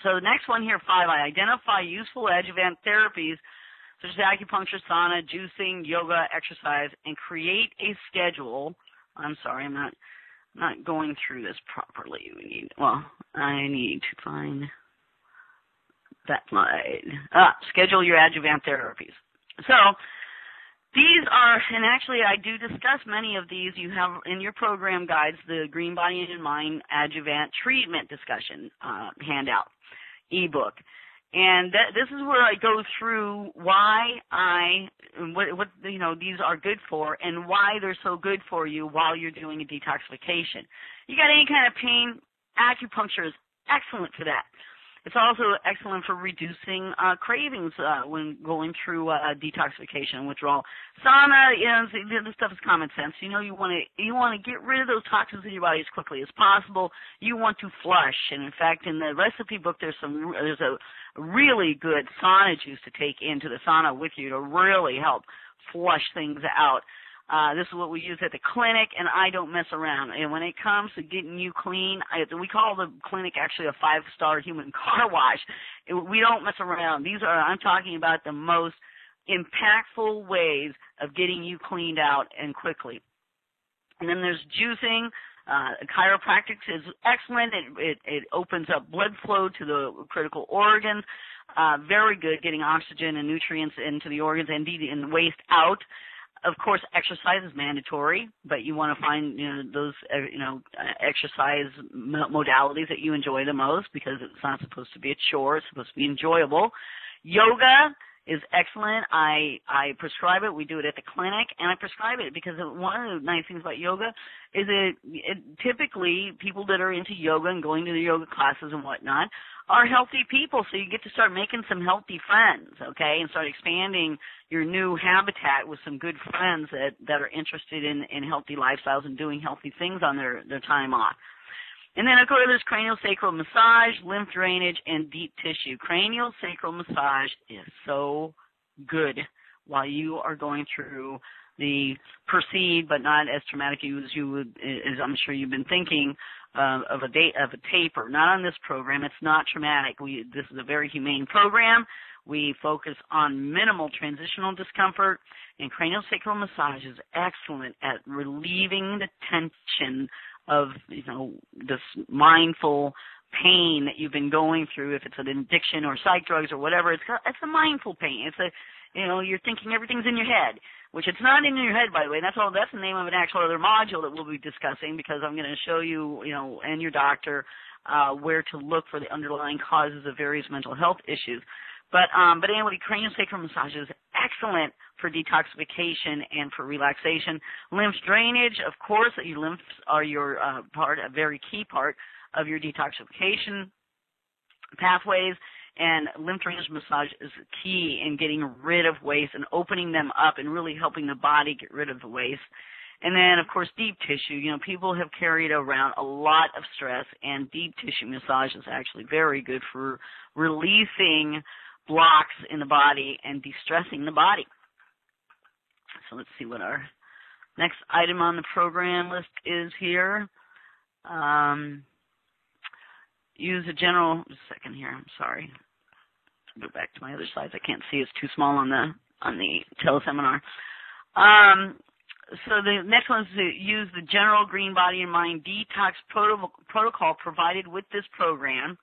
So the next one here, 5, I identify useful adjuvant therapies such as acupuncture, sauna, juicing, yoga, exercise, and create a schedule. I'm sorry, I'm not going through this properly. I need to find that slide. Schedule your adjuvant therapies. So these are, and actually I do discuss many of these. You have in your program guides the Green Body and Mind Adjuvant Treatment Discussion handout, ebook. And this is where I go through why what these are good for and why they're so good for you while you're doing a detoxification. You got any kind of pain, acupuncture is excellent for that. It's also excellent for reducing cravings when going through detoxification and withdrawal. Sauna, this stuff is common sense. You want to get rid of those toxins in your body as quickly as possible. You want to flush, and in fact, in the recipe book, there's a really good sauna juice to take into the sauna with you to really help flush things out. This is what we use at the clinic, and I don't mess around. And when it comes to getting you clean, we call the clinic actually a 5-star human car wash. We don't mess around. I'm talking about the most impactful ways of getting you cleaned out and quickly. And then there's juicing. Chiropractics is excellent. It opens up blood flow to the critical organs. Very good getting oxygen and nutrients into the organs and waste out. Of course, exercise is mandatory, but you want to find those exercise modalities that you enjoy the most, because it's not supposed to be a chore. It's supposed to be enjoyable. Yoga is excellent. I prescribe it. We do it at the clinic, and I prescribe it because one of the nice things about yoga is it typically people that are into yoga and going to the yoga classes and whatnot are healthy people, so you get to start making some healthy friends, okay, and start expanding your new habitat with some good friends that are interested in healthy lifestyles and doing healthy things on their time off. And then, of course, there's craniosacral massage, lymph drainage, and deep tissue. Craniosacral massage is so good while you are going through the perceived but not as traumatic as I'm sure you've been thinking of a taper. Not on this program. It's not traumatic. This is a very humane program. We focus on minimal transitional discomfort, and craniosacral massage is excellent at relieving the tension of this mindful pain that you've been going through. If it's an addiction or psych drugs or whatever, it's a mindful pain. It's you're thinking everything's in your head, which it's not in your head, by the way. That's the name of an actual other module that we'll be discussing, because I'm going to show you, and your doctor, where to look for the underlying causes of various mental health issues. But anyway, craniosacral massage is excellent for detoxification and for relaxation. Lymph drainage, of course, your lymphs are a very key part of your detoxification pathways. And lymph drainage massage is key in getting rid of waste and opening them up and really helping the body get rid of the waste. And then, of course, deep tissue. You know, people have carried around a lot of stress, and deep tissue massage is actually very good for releasing blocks in the body and de-stressing the body. So let's see what our next item on the program list is here. Use a general, just a second here, I'm sorry. Go back to my other slides. I can't see, it's too small on the teleseminar. So the next one is to use the general green body and mind detox protocol provided with this program.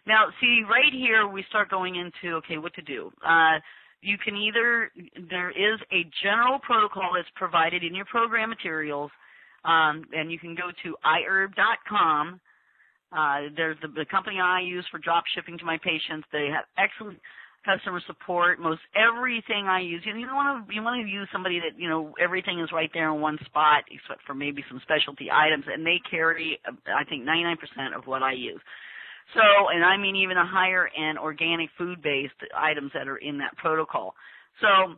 Now, see, right here we start going into, okay, what to do. You can either, there is a general protocol that's provided in your program materials, and you can go to iherb.com. There's the company I use for drop shipping to my patients. They have excellent customer support. Most everything I use, you want to use somebody that, you know, everything is right there in one spot, except for maybe some specialty items, and they carry, I think, 99% of what I use. So, and I mean even a higher end organic food-based items that are in that protocol. So,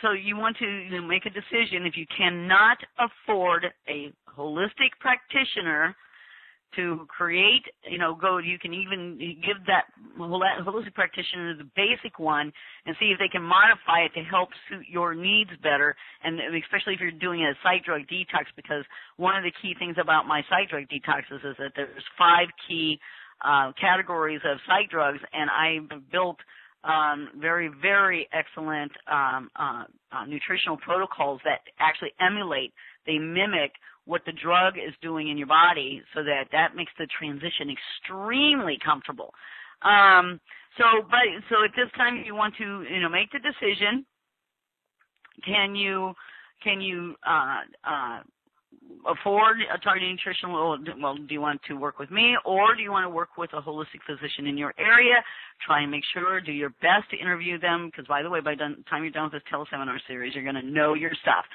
so you want to make a decision. If you cannot afford a holistic practitioner to create, you can even give that holistic practitioner the basic one and see if they can modify it to help suit your needs better, and especially if you're doing a psych drug detox, because one of the key things about my psych drug detoxes is that there's 5 key categories of psych drugs, and I've built very, very excellent nutritional protocols that actually emulate, they mimic what the drug is doing in your body, so that makes the transition extremely comfortable. So at this time you want to, make the decision. Can you afford a targeted nutritional? Well, do you want to work with me, or do you want to work with a holistic physician in your area? Try and make sure, do your best to interview them, because by the way, by the time you're done with this teleseminar series, you're going to know your stuff.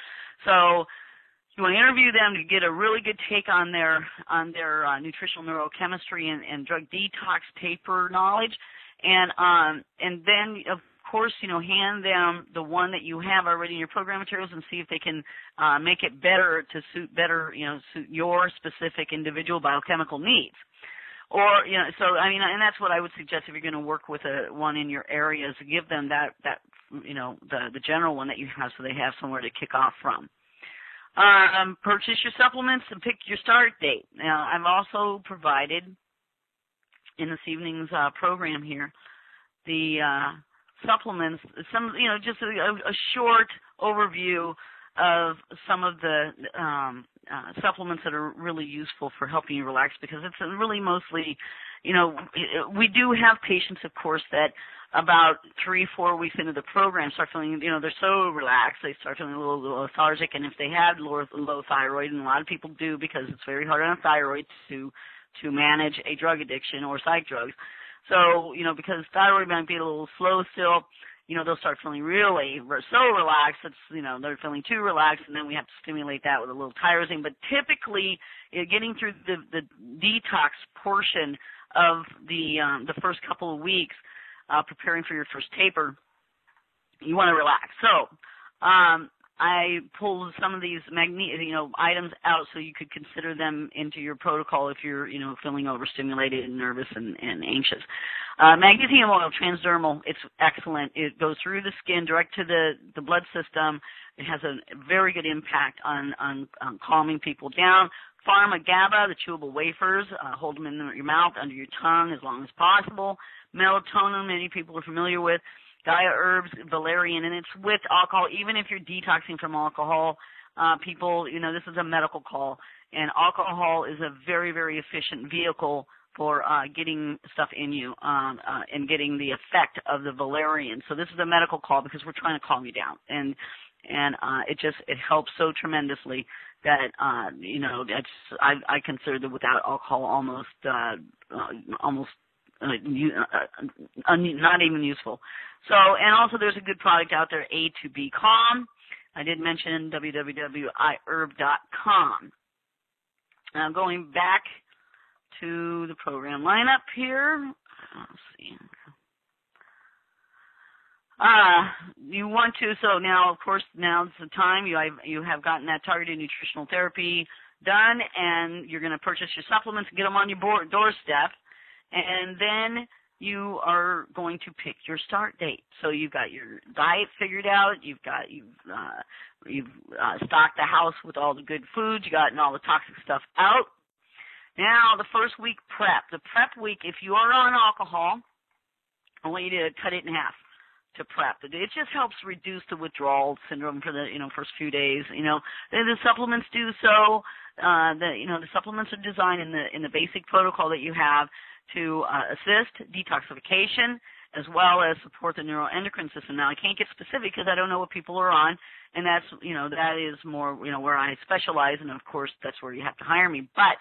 So you want to interview them to get a really good take on their nutritional neurochemistry and drug detox paper knowledge, and then of course hand them the one that you have already in your program materials and see if they can make it better to suit your specific individual biochemical needs. Or and that's what I would suggest if you're going to work with one in your area, is to give them that the general one that you have, so they have somewhere to kick off from. Purchase your supplements and pick your start date. Now, I've also provided in this evening's program here the supplements, just a short overview of some of the supplements that are really useful for helping you relax, because it's really mostly, we do have patients, of course, that about 3-4 weeks into the program start feeling, they're so relaxed, they start feeling a little lethargic, and if they have low thyroid, and a lot of people do, because it's very hard on a thyroid to manage a drug addiction or psych drugs. So, because thyroid might be a little slow still, they'll start feeling really so relaxed, they're feeling too relaxed, and then we have to stimulate that with a little tyrosine. But typically, getting through the detox portion of the first couple of weeks, preparing for your first taper, you want to relax. So I pulled some of these items out so you could consider them into your protocol if you're feeling overstimulated and nervous and anxious. Magnesium oil, transdermal, it's excellent. It goes through the skin direct to the blood system. It has a very good impact on calming people down. Pharma GABA, the chewable wafers, hold them in your mouth, under your tongue as long as possible. Melatonin, many people are familiar with. Gaia herbs, valerian, and it's with alcohol. Even if you're detoxing from alcohol, people, this is a medical call, and alcohol is a very, very efficient vehicle for getting stuff in you and getting the effect of the valerian. So this is a medical call because we're trying to calm you down, and it helps so tremendously that I consider that without alcohol almost not even useful. So, and also there's a good product out there, A2B Calm. I did mention www.iherb.com. Now going back to the program lineup here, Let's see. You want to, so now, of course, now's the time. You have gotten that targeted nutritional therapy done, and you're going to purchase your supplements and get them on your doorstep, and then you are going to pick your start date. So you've got your diet figured out. You've stocked the house with all the good foods. You've gotten all the toxic stuff out. Now, the first week prep. The prep week, if you are on alcohol, I want you to cut it in half to prep. It just helps reduce the withdrawal syndrome for the first few days. The supplements do so. The supplements are designed in the basic protocol that you have to assist detoxification as well as support the neuroendocrine system. Now, I can't get specific because I don't know what people are on, and that is more where I specialize, and of course that's where you have to hire me. But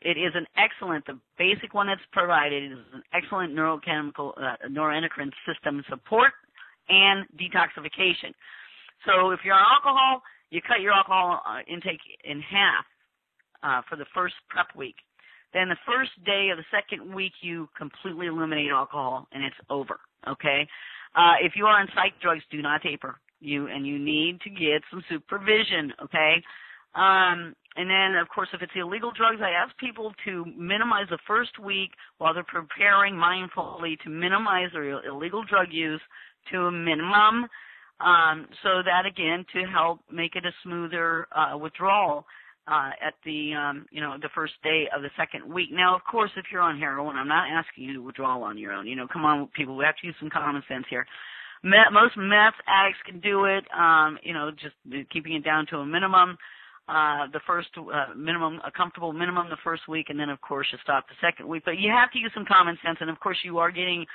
it is the basic one that's provided is an excellent neuroendocrine system support and detoxification. So if you're on alcohol, you cut your alcohol intake in half for the first prep week. Then the first day of the second week, you completely eliminate alcohol, and it's over, okay? If you are on psych drugs, do not taper. You need to get some supervision, okay? And then, of course, if it's illegal drugs, I ask people to minimize the first week while they're preparing mindfully to minimize their illegal drug use to a minimum, so that, again, to help make it a smoother withdrawal at the first day of the second week. Now, of course, if you're on heroin, I'm not asking you to withdraw on your own. Come on, people, we have to use some common sense here. Most meth addicts can do it, just keeping it down to a minimum. The first a comfortable minimum the first week, and then, of course, you stop the second week. But you have to use some common sense, and, of course, you are getting,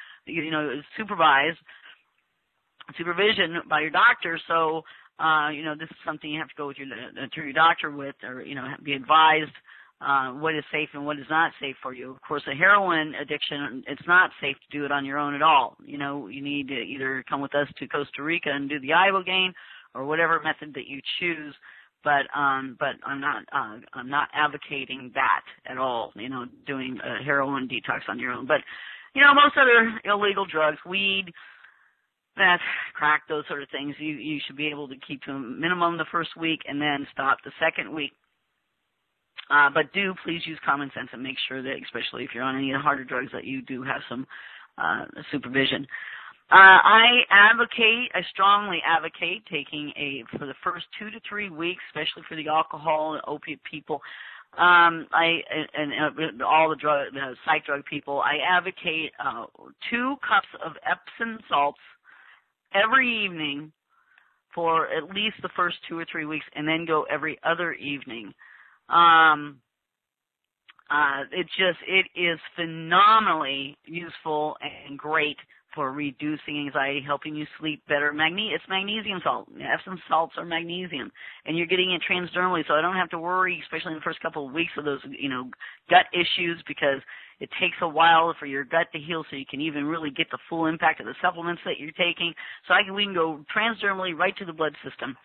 supervision by your doctor, so this is something you have to go with to your doctor with, or be advised what is safe and what is not safe for you. Of course, a heroin addiction, it's not safe to do it on your own at all. You need to either come with us to Costa Rica and do the ibogaine or whatever method that you choose. But I'm not advocating that at all. Doing a heroin detox on your own. But most other illegal drugs, weed, meth, crack, those sort of things, you should be able to keep to a minimum the first week and then stop the second week. But do please use common sense and make sure that, especially if you're on any of the harder drugs, that you do have some supervision. I strongly advocate taking for the first 2 to 3 weeks, especially for the alcohol and opiate people, all the psych drug people, I advocate 2 cups of Epsom salts every evening for at least the first 2 or 3 weeks, and then go every other evening. It is phenomenally useful and great for reducing anxiety, helping you sleep better. It's magnesium salt. Epsom salts are magnesium, and you're getting it transdermally, so I don't have to worry, especially in the first couple of weeks, of those gut issues, because it takes a while for your gut to heal, so you can even really get the full impact of the supplements that you're taking. So we can go transdermally right to the blood system.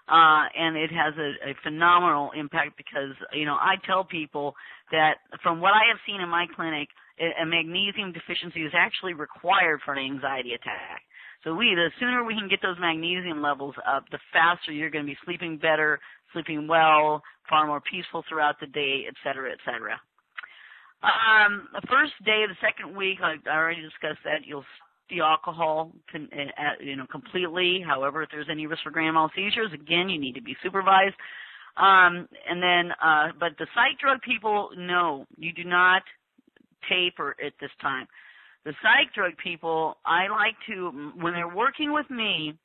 And it has a phenomenal impact because, I tell people that from what I have seen in my clinic, a magnesium deficiency is actually required for an anxiety attack. So the sooner we can get those magnesium levels up, the faster you're going to be sleeping better, sleeping well, far more peaceful throughout the day, et cetera, et cetera. The first day of the second week, I already discussed that, you'll the alcohol completely. However, if there's any risk for grand mal seizures, again, you need to be supervised. But the psych drug people, no, you do not taper at this time. The psych drug people, I like to, when they're working with me,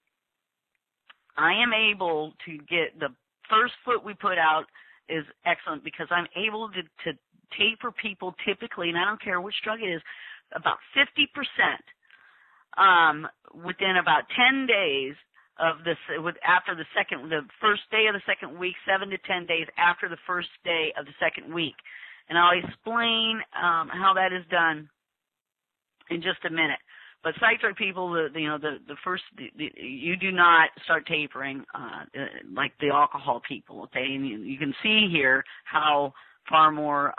I am able to get the first foot we put out is excellent because I'm able to taper people typically, and I don't care which drug it is, about 50%. Within about 10 days of this, after the first day of the second week, 7 to 10 days after the first day of the second week. And I'll explain how that is done in just a minute. But psych drug people, you do not start tapering like the alcohol people, okay? And you can see here how far more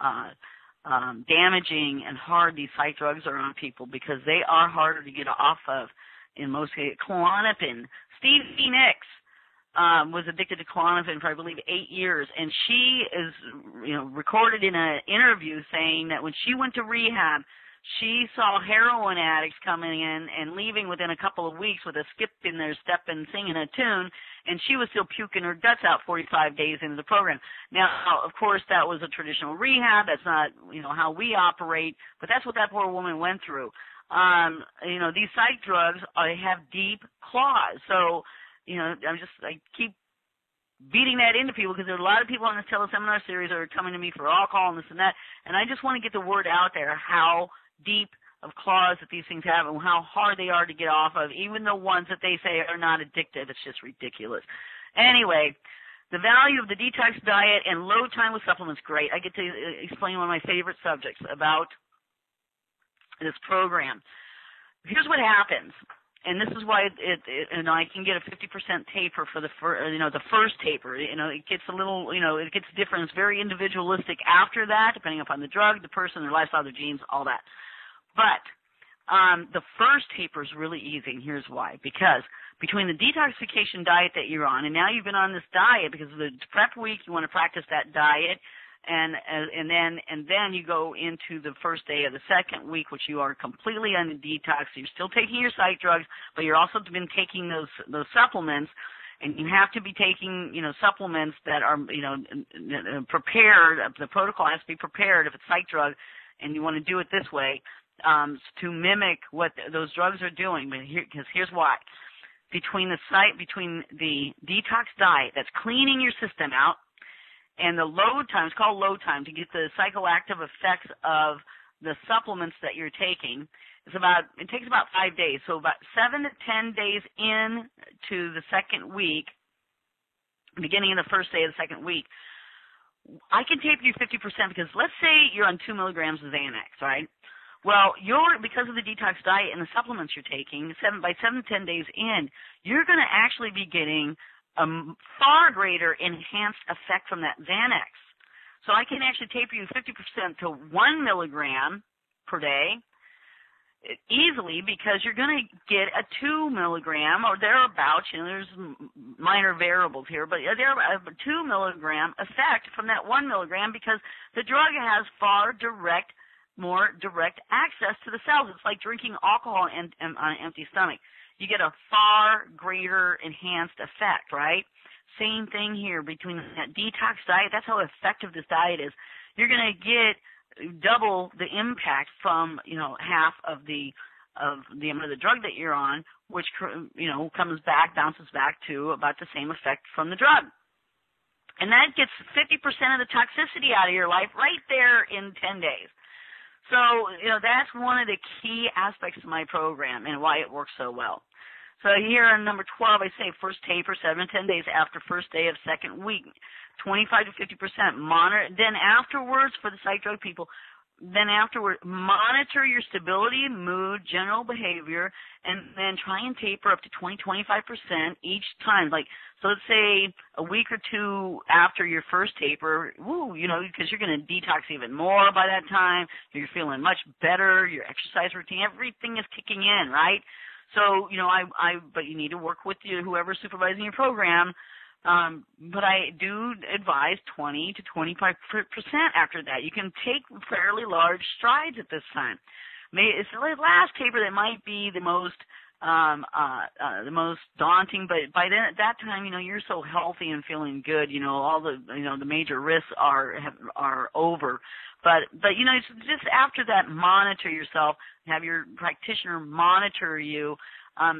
damaging and hard these psych drugs are on people, because they are harder to get off of in most cases. Klonopin. Stevie Nicks was addicted to Klonopin for, I believe, 8 years, and she is, recorded in an interview saying that when she went to rehab, she saw heroin addicts coming in and leaving within a couple of weeks with a skip in their step and singing a tune, and she was still puking her guts out 45 days into the program. Now, of course, that was a traditional rehab. That's not, how we operate, but that's what that poor woman went through. These psych drugs, they have deep claws. So, I keep beating that into people, because there are a lot of people on this teleseminar series that are coming to me for alcohol and this and that, and I just want to get the word out there how deep of claws that these things have and how hard they are to get off of, even the ones that they say are not addictive. It's just ridiculous. Anyway, the value of the detox diet and low time with supplements, great. I get to explain one of my favorite subjects about this program. Here's what happens. And this is why I can get a 50% taper for the first taper. It gets a little, it gets different. It's very individualistic after that, depending upon the drug, the person, their lifestyle, their genes, all that. But the first taper is really easy, and here's why. Because between the detoxification diet that you're on, and now you've been on this diet because of the prep week, you want to practice that diet, and then you go into the first day of the second week, which you are completely on the detox. So you're still taking your psych drugs, but you're also been taking those supplements, and you have to be taking supplements that are prepared. The protocol has to be prepared if it's psych drug, and you want to do it this way to mimic what those drugs are doing. But here's why. Between the detox diet that's cleaning your system out, and the load time, it's called load time, to get the psychoactive effects of the supplements that you're taking, it takes about 5 days. So about 7 to 10 days into the second week, beginning of the first day of the second week, I can taper you 50%, because let's say you're on 2 milligrams of Xanax, right? Well, because of the detox diet and the supplements you're taking, by 7 to 10 days in, you're going to actually be getting a far greater enhanced effect from that Xanax. So I can actually taper you 50% to 1 milligram per day easily, because you're going to get a 2 milligram or thereabouts. There's minor variables here, but there a 2 milligram effect from that 1 milligram, because the drug has more direct access to the cells. It's like drinking alcohol on an empty stomach. You get a far greater enhanced effect, right? Same thing here between that detox diet. That's how effective this diet is. You're going to get double the impact from, half of the amount of the drug that you're on, which, bounces back to about the same effect from the drug. And that gets 50% of the toxicity out of your life right there in 10 days. So, that's one of the key aspects of my program and why it works so well. So here on number 12, I say first taper, 7 to 10 days after first day of second week, 25 to 50%. Then afterwards, for the psych drug people, monitor your stability, mood, general behavior, and then try and taper up to 20-25% each time. So let's say a week or two after your first taper, because you're going to detox even more by that time. You're feeling much better. Your exercise routine, everything is kicking in, right? So, but you need to work with whoever's supervising your program. But I do advise 20 to 25% after that. You can take fairly large strides at this time. It's the last taper that might be the most daunting, but by then, at that time, you're so healthy and feeling good, all the major risks are over. But it's just after that, monitor yourself, have your practitioner monitor you,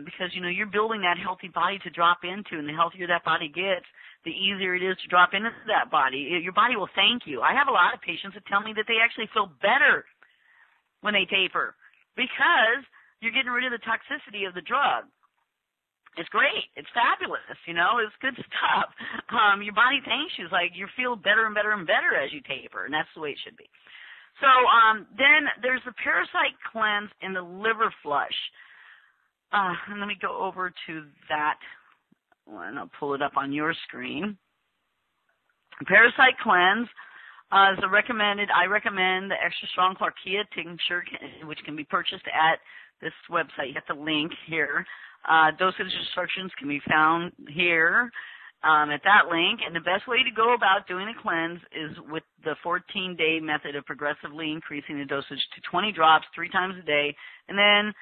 because, you're building that healthy body to drop into, and the healthier that body gets, the easier it is to drop into that body. Your body will thank you. I have a lot of patients that tell me that they actually feel better when they taper, because you're getting rid of the toxicity of the drug. It's great. It's fabulous. It's good stuff. Your body thanks you. It's like you feel better and better and better as you taper, and that's the way it should be. So then there's the parasite cleanse and the liver flush. And let me go over to that one. I'll pull it up on your screen. Parasite cleanse. So I recommend the Extra Strong Clarkia tincture, which can be purchased at this website. You have the link here. Dosage instructions can be found here at that link. And the best way to go about doing a cleanse is with the 14-day method of progressively increasing the dosage to 20 drops 3 times a day, and then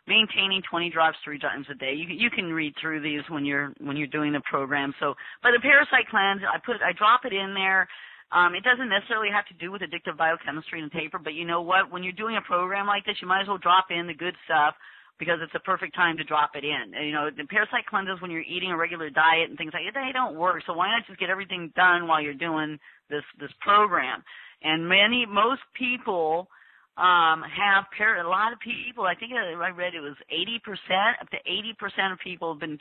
maintaining 20 drops 3 times a day. You can read through these when you're doing the program. So, but the parasite cleanse, I drop it in there. It doesn't necessarily have to do with addictive biochemistry and paper, but you know what? When you're doing a program like this, you might as well drop in the good stuff because it's a perfect time to drop it in. And, you know, the parasite cleanses when you're eating a regular diet and things like that, they don't work. So why not just get everything done while you're doing this program? And most people have a lot of people, I think I read it was 80%, up to 80% of people have been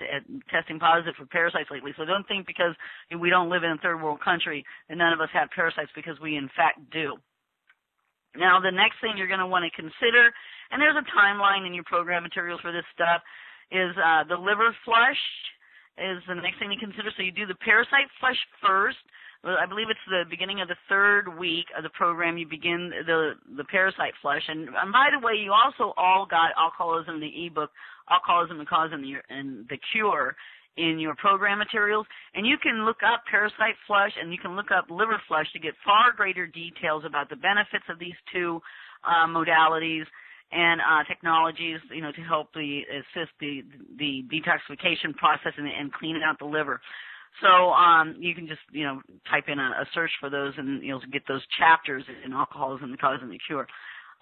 testing positive for parasites lately. So don't think because we don't live in a third world country that none of us have parasites, because we in fact do. Now the next thing you're going to want to consider, and there's a timeline in your program materials for this stuff, is the liver flush is the next thing to consider. So you do the parasite flush first. I believe it's the beginning of the 3rd week of the program you begin the parasite flush. And by the way, you also all got Alcoholism, the ebook, Alcoholism, the Cause and the Cure in your program materials. And you can look up parasite flush and you can look up liver flush to get far greater details about the benefits of these two modalities and technologies, you know, to help assist the detoxification process and clean out the liver. So you can just, you know, type in a search for those and you'll get those chapters in Alcoholism, the Cause and the Cure.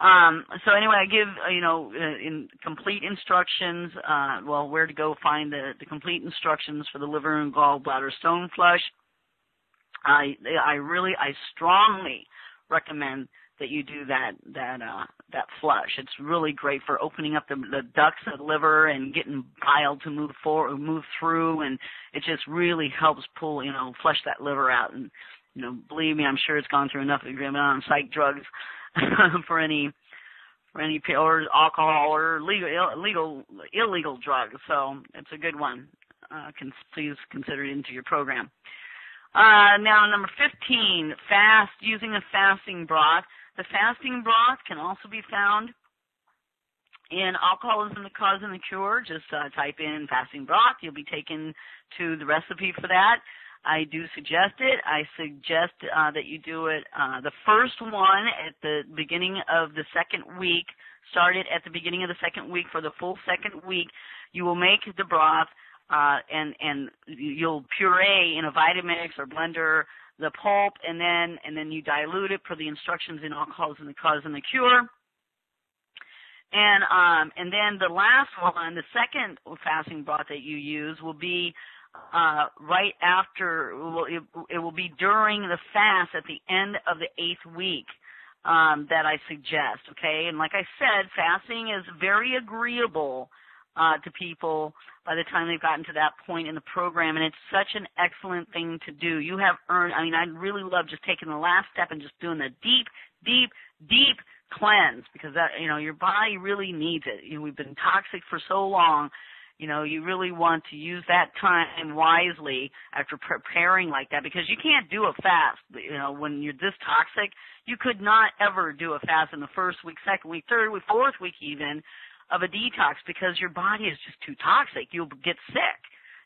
So anyway, I give, you know, in complete instructions, where to go find the complete instructions for the liver and gallbladder stone flush. I strongly recommend that you do that flush. It's really great for opening up the ducts of the liver and getting bile to move through, and it just really helps pull, you know, flush that liver out. And, you know, believe me, I'm sure it's gone through enough if you've been on psych drugs for any or alcohol or illegal drugs. So it's a good one. Please consider it into your program. Now, number 15, using a fasting broth. The fasting broth can also be found in Alcoholism, the Cause and the Cure. Just type in fasting broth. You'll be taken to the recipe for that. I do suggest it. I suggest that you do it the first one at the beginning of the 2nd week. Start it at the beginning of the 2nd week. For the full 2nd week, you will make the broth and you'll puree in a Vitamix or blender the pulp, and then you dilute it per the instructions in Alcoholism, the Cause and the Cure. And then the last one, the second fasting broth that you use will be right after. It will be during the fast at the end of the 8th week that I suggest. Okay, and like I said, fasting is very agreeable to people by the time they've gotten to that point in the program, and it's such an excellent thing to do. You have earned, I mean, I really love just taking the last step and just doing the deep cleanse, because that, you know, your body really needs it. You know, we've been toxic for so long. You know, you really want to use that time wisely after preparing like that, because you can't do a fast. You know, when you're this toxic, you could not ever do a fast in the 1st week, 2nd week, 3rd week, 4th week even of a detox, because your body is just too toxic. You'll get sick.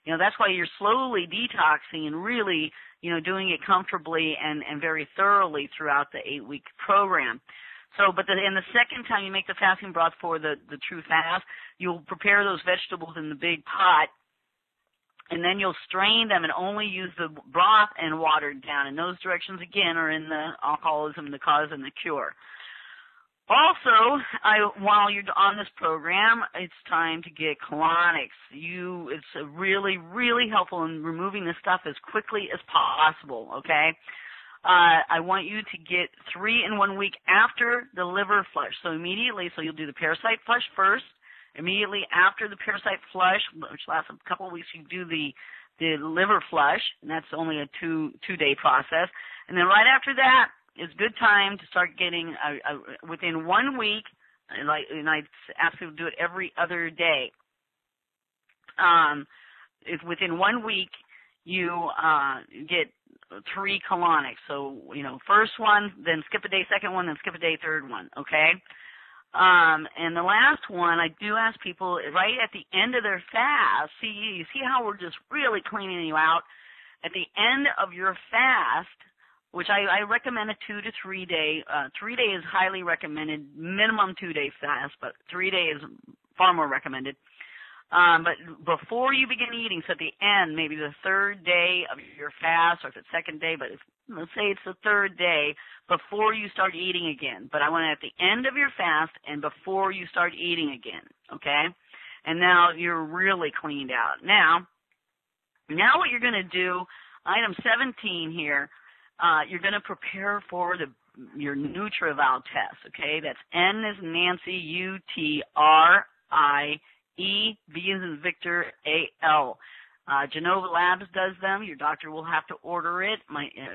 You know, that's why you're slowly detoxing and really, you know, doing it comfortably and very thoroughly throughout the 8-week program. So, but in the second time you make the fasting broth for the true fast, you'll prepare those vegetables in the big pot, and then you'll strain them and only use the broth and water it down. And those directions, again, are in the Alcoholism, the Cause and the Cure. Also, while you're on this program, it's time to get colonics. It's really, really helpful in removing this stuff as quickly as possible, okay? I want you to get 3 in 1 week after the liver flush. So immediately, so you'll do the parasite flush first. Immediately after the parasite flush, which lasts a couple of weeks, you do the liver flush, and that's only a two-day process. And then right after that, it's good time to start getting within 1 week. And I ask people to do it every other day. If within 1 week you get 3 colonics. So, first one, then skip a day, second one, then skip a day, third one, okay? And the last one, I do ask people right at the end of their fast, you see how we're just really cleaning you out? At the end of your fast, which I recommend a 2 to 3 day. 3 day is highly recommended, minimum 2 day fast, but 3 day is far more recommended. But before you begin eating, so at the end, maybe the third day of your fast, or if it's second day, but let's say it's the third day, before you start eating again. But I want it at the end of your fast and before you start eating again, okay? And now you're really cleaned out. Now what you're going to do, item 17 here, you're going to prepare for your NutriVal test, okay? That's N as Nancy, U-T-R-I-E, V as in Victor, A-L. Genova Labs does them. Your doctor will have to order it.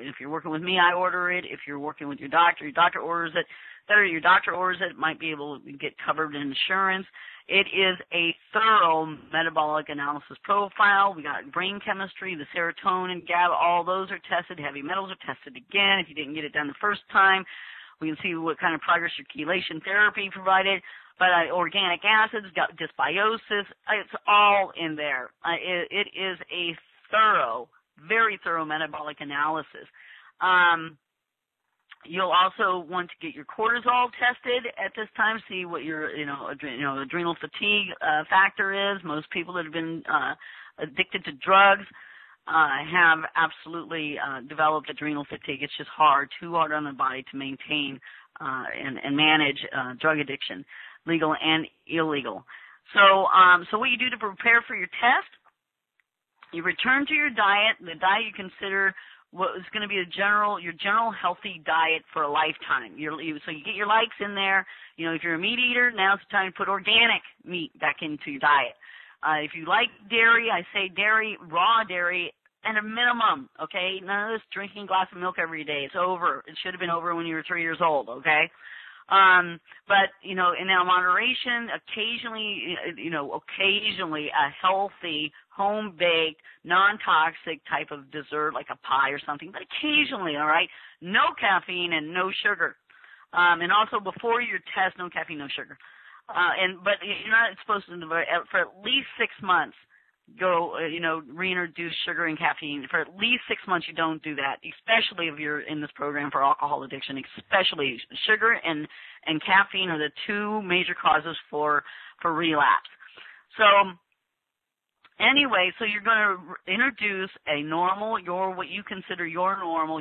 If you're working with me, I order it. If you're working with your doctor orders it. Better, your doctor orders it, might be able to get covered in insurance. It is a thorough metabolic analysis profile. We got brain chemistry, the serotonin, GABA, all those are tested. Heavy metals are tested again. If you didn't get it done the first time, we can see what kind of progress your chelation therapy provided. But organic acids, got dysbiosis, it's all in there. It is a very thorough metabolic analysis. You'll also want to get your cortisol tested at this time, see what your adrenal fatigue factor is. Most people that have been addicted to drugs have absolutely developed adrenal fatigue. It's just too hard on the body to maintain and manage drug addiction, legal and illegal. So what you do to prepare for your test, you return to your diet, the diet you consider what is going to be your general healthy diet for a lifetime. So you get your likes in there. If you're a meat eater, now it's time to put organic meat back into your diet. If you like dairy, I say dairy, raw dairy, at a minimum, okay? None of this drinking a glass of milk every day. It's over. It should have been over when you were 3 years old, okay? But, in our moderation, occasionally a healthy, home-baked, non-toxic type of dessert, like a pie or something, but occasionally, all right? No caffeine and no sugar. And also before your test, no caffeine, no sugar. But you're not supposed to, for at least 6 months, go, reintroduce sugar and caffeine. For at least 6 months, you don't do that, especially if you're in this program for alcohol addiction. Especially sugar and caffeine are the two major causes for relapse. So anyway, so you're going to introduce a normal, what you consider your normal,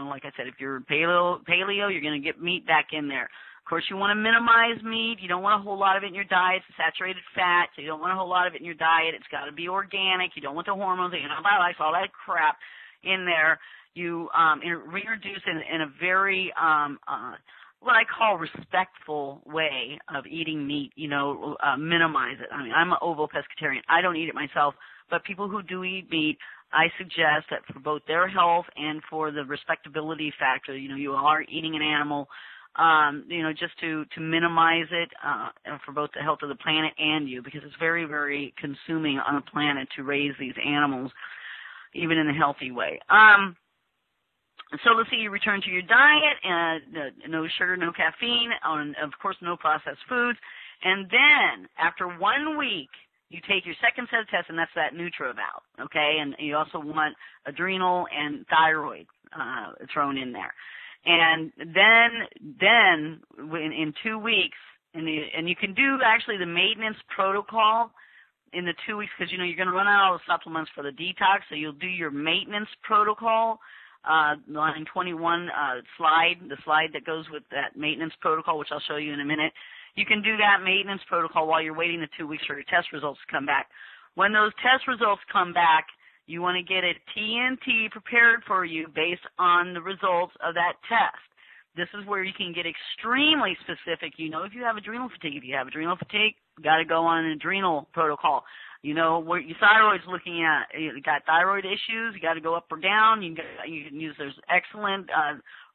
like I said, if you're paleo, you're going to get meat back in there. Of course, you want to minimize meat. You don't want a whole lot of it in your diet. It's saturated fat, so you don't want a whole lot of it in your diet. It's got to be organic. You don't want the hormones, antibiotics, all that crap in there. You reintroduce in a very what I call respectful way of eating meat. Minimize it. I mean, I'm an ovo pescatarian. I don't eat it myself, but people who do eat meat, I suggest that for both their health and for the respectability factor, you are eating an animal. Just to minimize it for both the health of the planet and you, because it's very, very consuming on the planet to raise these animals, even in a healthy way. So let's see, you return to your diet, no sugar, no caffeine, of course no processed foods, and then after 1 week, you take your second set of tests, and that's that NutriVal, okay? And you also want adrenal and thyroid thrown in there. And then in 2 weeks, and you can do actually the maintenance protocol in the 2 weeks, because you're going to run out of supplements for the detox, so you'll do your maintenance protocol, line 21 the slide that goes with that maintenance protocol, which I'll show you in a minute. You can do that maintenance protocol while you're waiting the 2 weeks for your test results to come back. When those test results come back, you want to get a TNT prepared for you based on the results of that test. This is where you can get extremely specific. If you have adrenal fatigue. If you have adrenal fatigue, you got to go on an adrenal protocol. What your thyroid's looking at. You got thyroid issues, you got to go up or down. You can use, there's excellent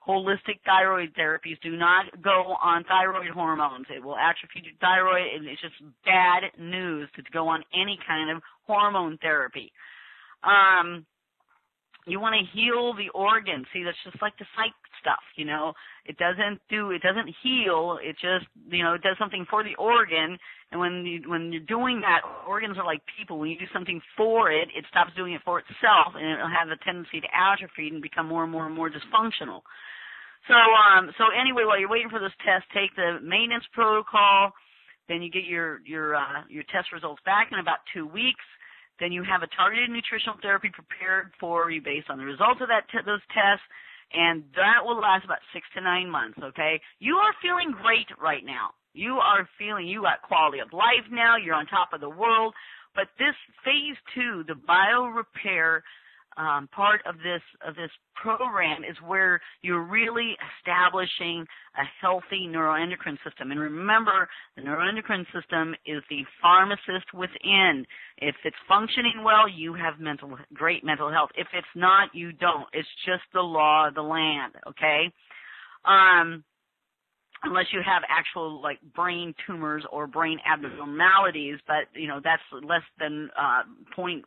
holistic thyroid therapies. Do not go on thyroid hormones. It will atrophy your thyroid, and it's just bad news to go on any kind of hormone therapy. You want to heal the organ. See, that's just like the psych stuff, you know. It doesn't heal. It just, you know, it does something for the organ. And when you're doing that, organs are like people. When you do something for it, it stops doing it for itself, and it'll have a tendency to atrophy and become more and more and more dysfunctional. So anyway, while you're waiting for this test, take the maintenance protocol. Then you get your test results back in about 2 weeks. Then you have a targeted nutritional therapy prepared for you based on the results of those tests, and that will last about 6 to 9 months, okay? You are feeling great right now. You got quality of life now. You're on top of the world. But this phase 2, the biorepair part of this program, is where you're really establishing a healthy neuroendocrine system. And remember, the neuroendocrine system is the pharmacist within. If it's functioning well, you have great mental health. If it's not, you don't. It's just the law of the land, okay? Unless you have actual like brain tumors or brain abnormalities, but you know that's less than 0.03%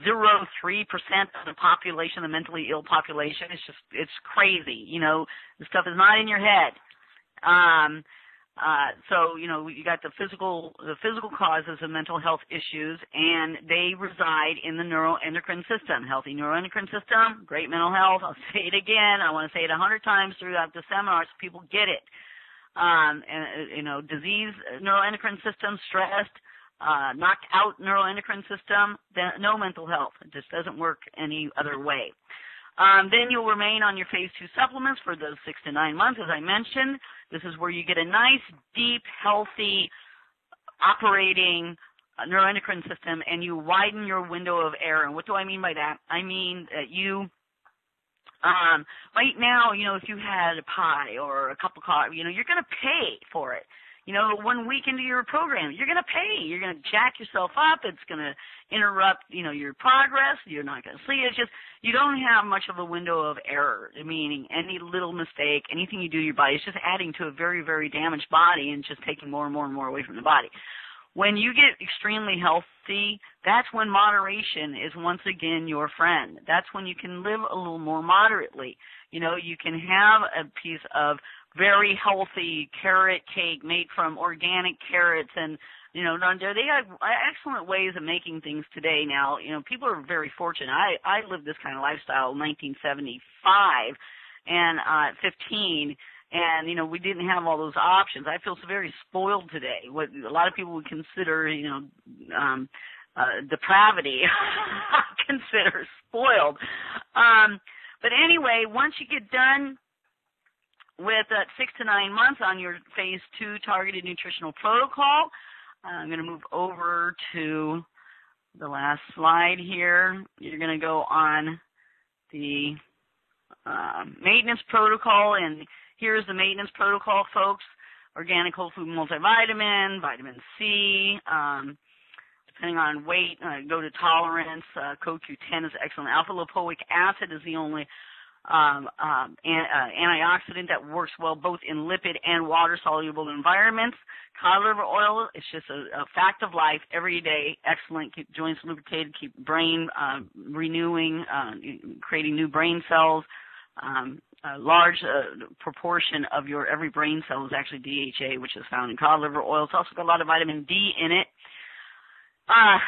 of the population, the mentally ill population. It's crazy. You know, the stuff is not in your head. So, you know, you got the physical causes of mental health issues, and they reside in the neuroendocrine system. Healthy neuroendocrine system, great mental health. I'll say it again. I want to say it 100 times throughout the seminar so people get it. And, you know, disease neuroendocrine system, stressed, knocked out neuroendocrine system, then no mental health. It just doesn't work any other way. Then you'll remain on your phase 2 supplements for those 6 to 9 months, as I mentioned. This is where you get a nice, deep, healthy, operating neuroendocrine system, and you widen your window of error. And what do I mean by that? I mean that you, right now, you know, if you had a pie or a cup of coffee, you know, you're going to pay for it. You know, 1 week into your program, you're going to pay. You're going to jack yourself up. It's going to interrupt, you know, your progress. You're not going to see it. It's just you don't have much of a window of error, meaning any little mistake, anything you do to your body, it's just adding to a very, very damaged body and just taking more and more and more away from the body. When you get extremely healthy, that's when moderation is once again your friend. That's when you can live a little more moderately. You know, you can have a piece of very healthy carrot cake made from organic carrots, and you know, they have excellent ways of making things today. Now, you know, people are very fortunate. I lived this kind of lifestyle in 1975 and at 15, and you know, we didn't have all those options. I feel so very spoiled today. What a lot of people would consider, you know, depravity, I consider spoiled. But anyway, once you get done with 6 to 9 months on your phase 2 targeted nutritional protocol, I'm going to move over to the last slide here. You're going to go on the maintenance protocol, and here's the maintenance protocol, folks. Organic whole food multivitamin, vitamin C, depending on weight, go to tolerance. CoQ10 is excellent. Alpha-lipoic acid is the only antioxidant that works well both in lipid and water-soluble environments. Cod liver oil is just a fact of life every day. Excellent. Keep joints lubricated, keep brain renewing, creating new brain cells. A large proportion of your every brain cell is actually DHA, which is found in cod liver oil. It's also got a lot of vitamin D in it.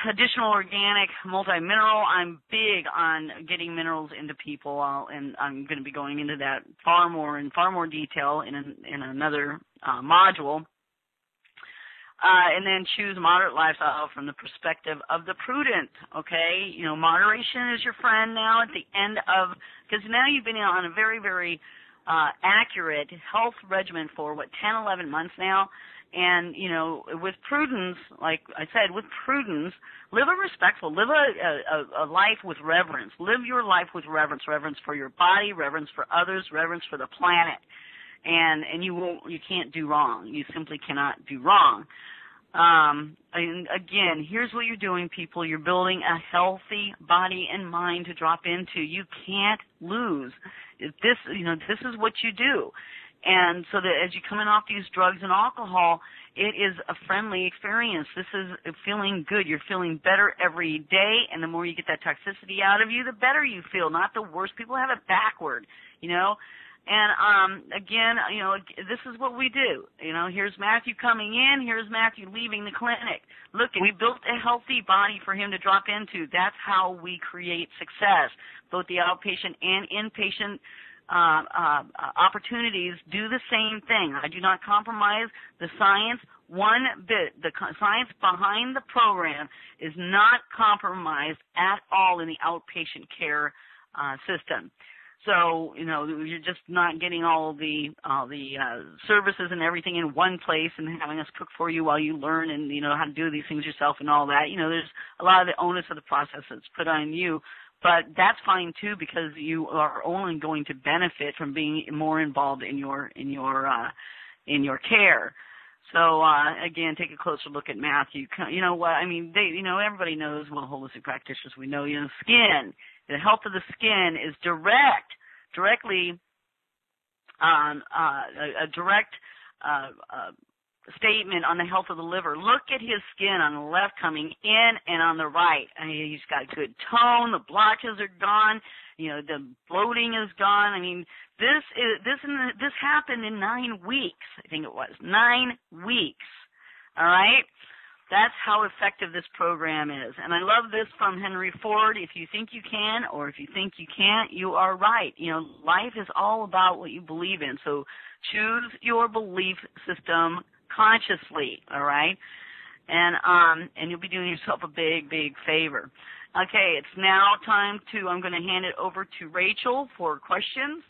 Additional organic multi-mineral. I'm big on getting minerals into people, and I'm going to be going into that far more detail in another module. And then choose a moderate lifestyle from the perspective of the prudent, okay? You know, moderation is your friend now at the end of, because now you've been on a very, very accurate health regimen for, 10, 11 months now. And, you know, with prudence, like I said, with prudence, live a respectful, live a life with reverence. Live your life with reverence, reverence for your body, reverence for others, reverence for the planet. And you can't do wrong. You simply cannot do wrong. And again, here's what you're doing, people. You're building a healthy body and mind to drop into. You can't lose. This is what you do. And so that as you come in off these drugs and alcohol, it is a friendly experience. This is feeling good. You're feeling better every day, and the more you get that toxicity out of you, the better you feel, not the worse. People have it backward, you know. And again, you know, this is what we do. You know, here's Matthew coming in, here's Matthew leaving the clinic. Look, we built a healthy body for him to drop into. That's how we create success. Both the outpatient and inpatient opportunities do the same thing. I do not compromise the science one bit. The science behind the program is not compromised at all in the outpatient care system. So, you know, you're just not getting all the services and everything in one place and having us cook for you while you learn and, you know, how to do these things yourself and all that. You know, there's a lot of the onus of the process that's put on you. But that's fine too, because you are only going to benefit from being more involved in your care. So again, take a closer look at Matthew. You know what? I mean, everybody knows. Well, holistic practitioners, we know. You know, skin. The health of the skin is directly a direct statement on the health of the liver. Look at his skin on the left coming in and on the right. I mean, he's got good tone. The blotches are gone. You know, the bloating is gone. I mean, this happened in 9 weeks. I think it was 9 weeks. All right. That's how effective this program is. And I love this from Henry Ford. If you think you can or if you think you can't, you are right. You know, life is all about what you believe in. So choose your belief system consciously, all right? And you'll be doing yourself a big, big favor. Okay, it's now time I'm going to hand it over to Rachel for questions.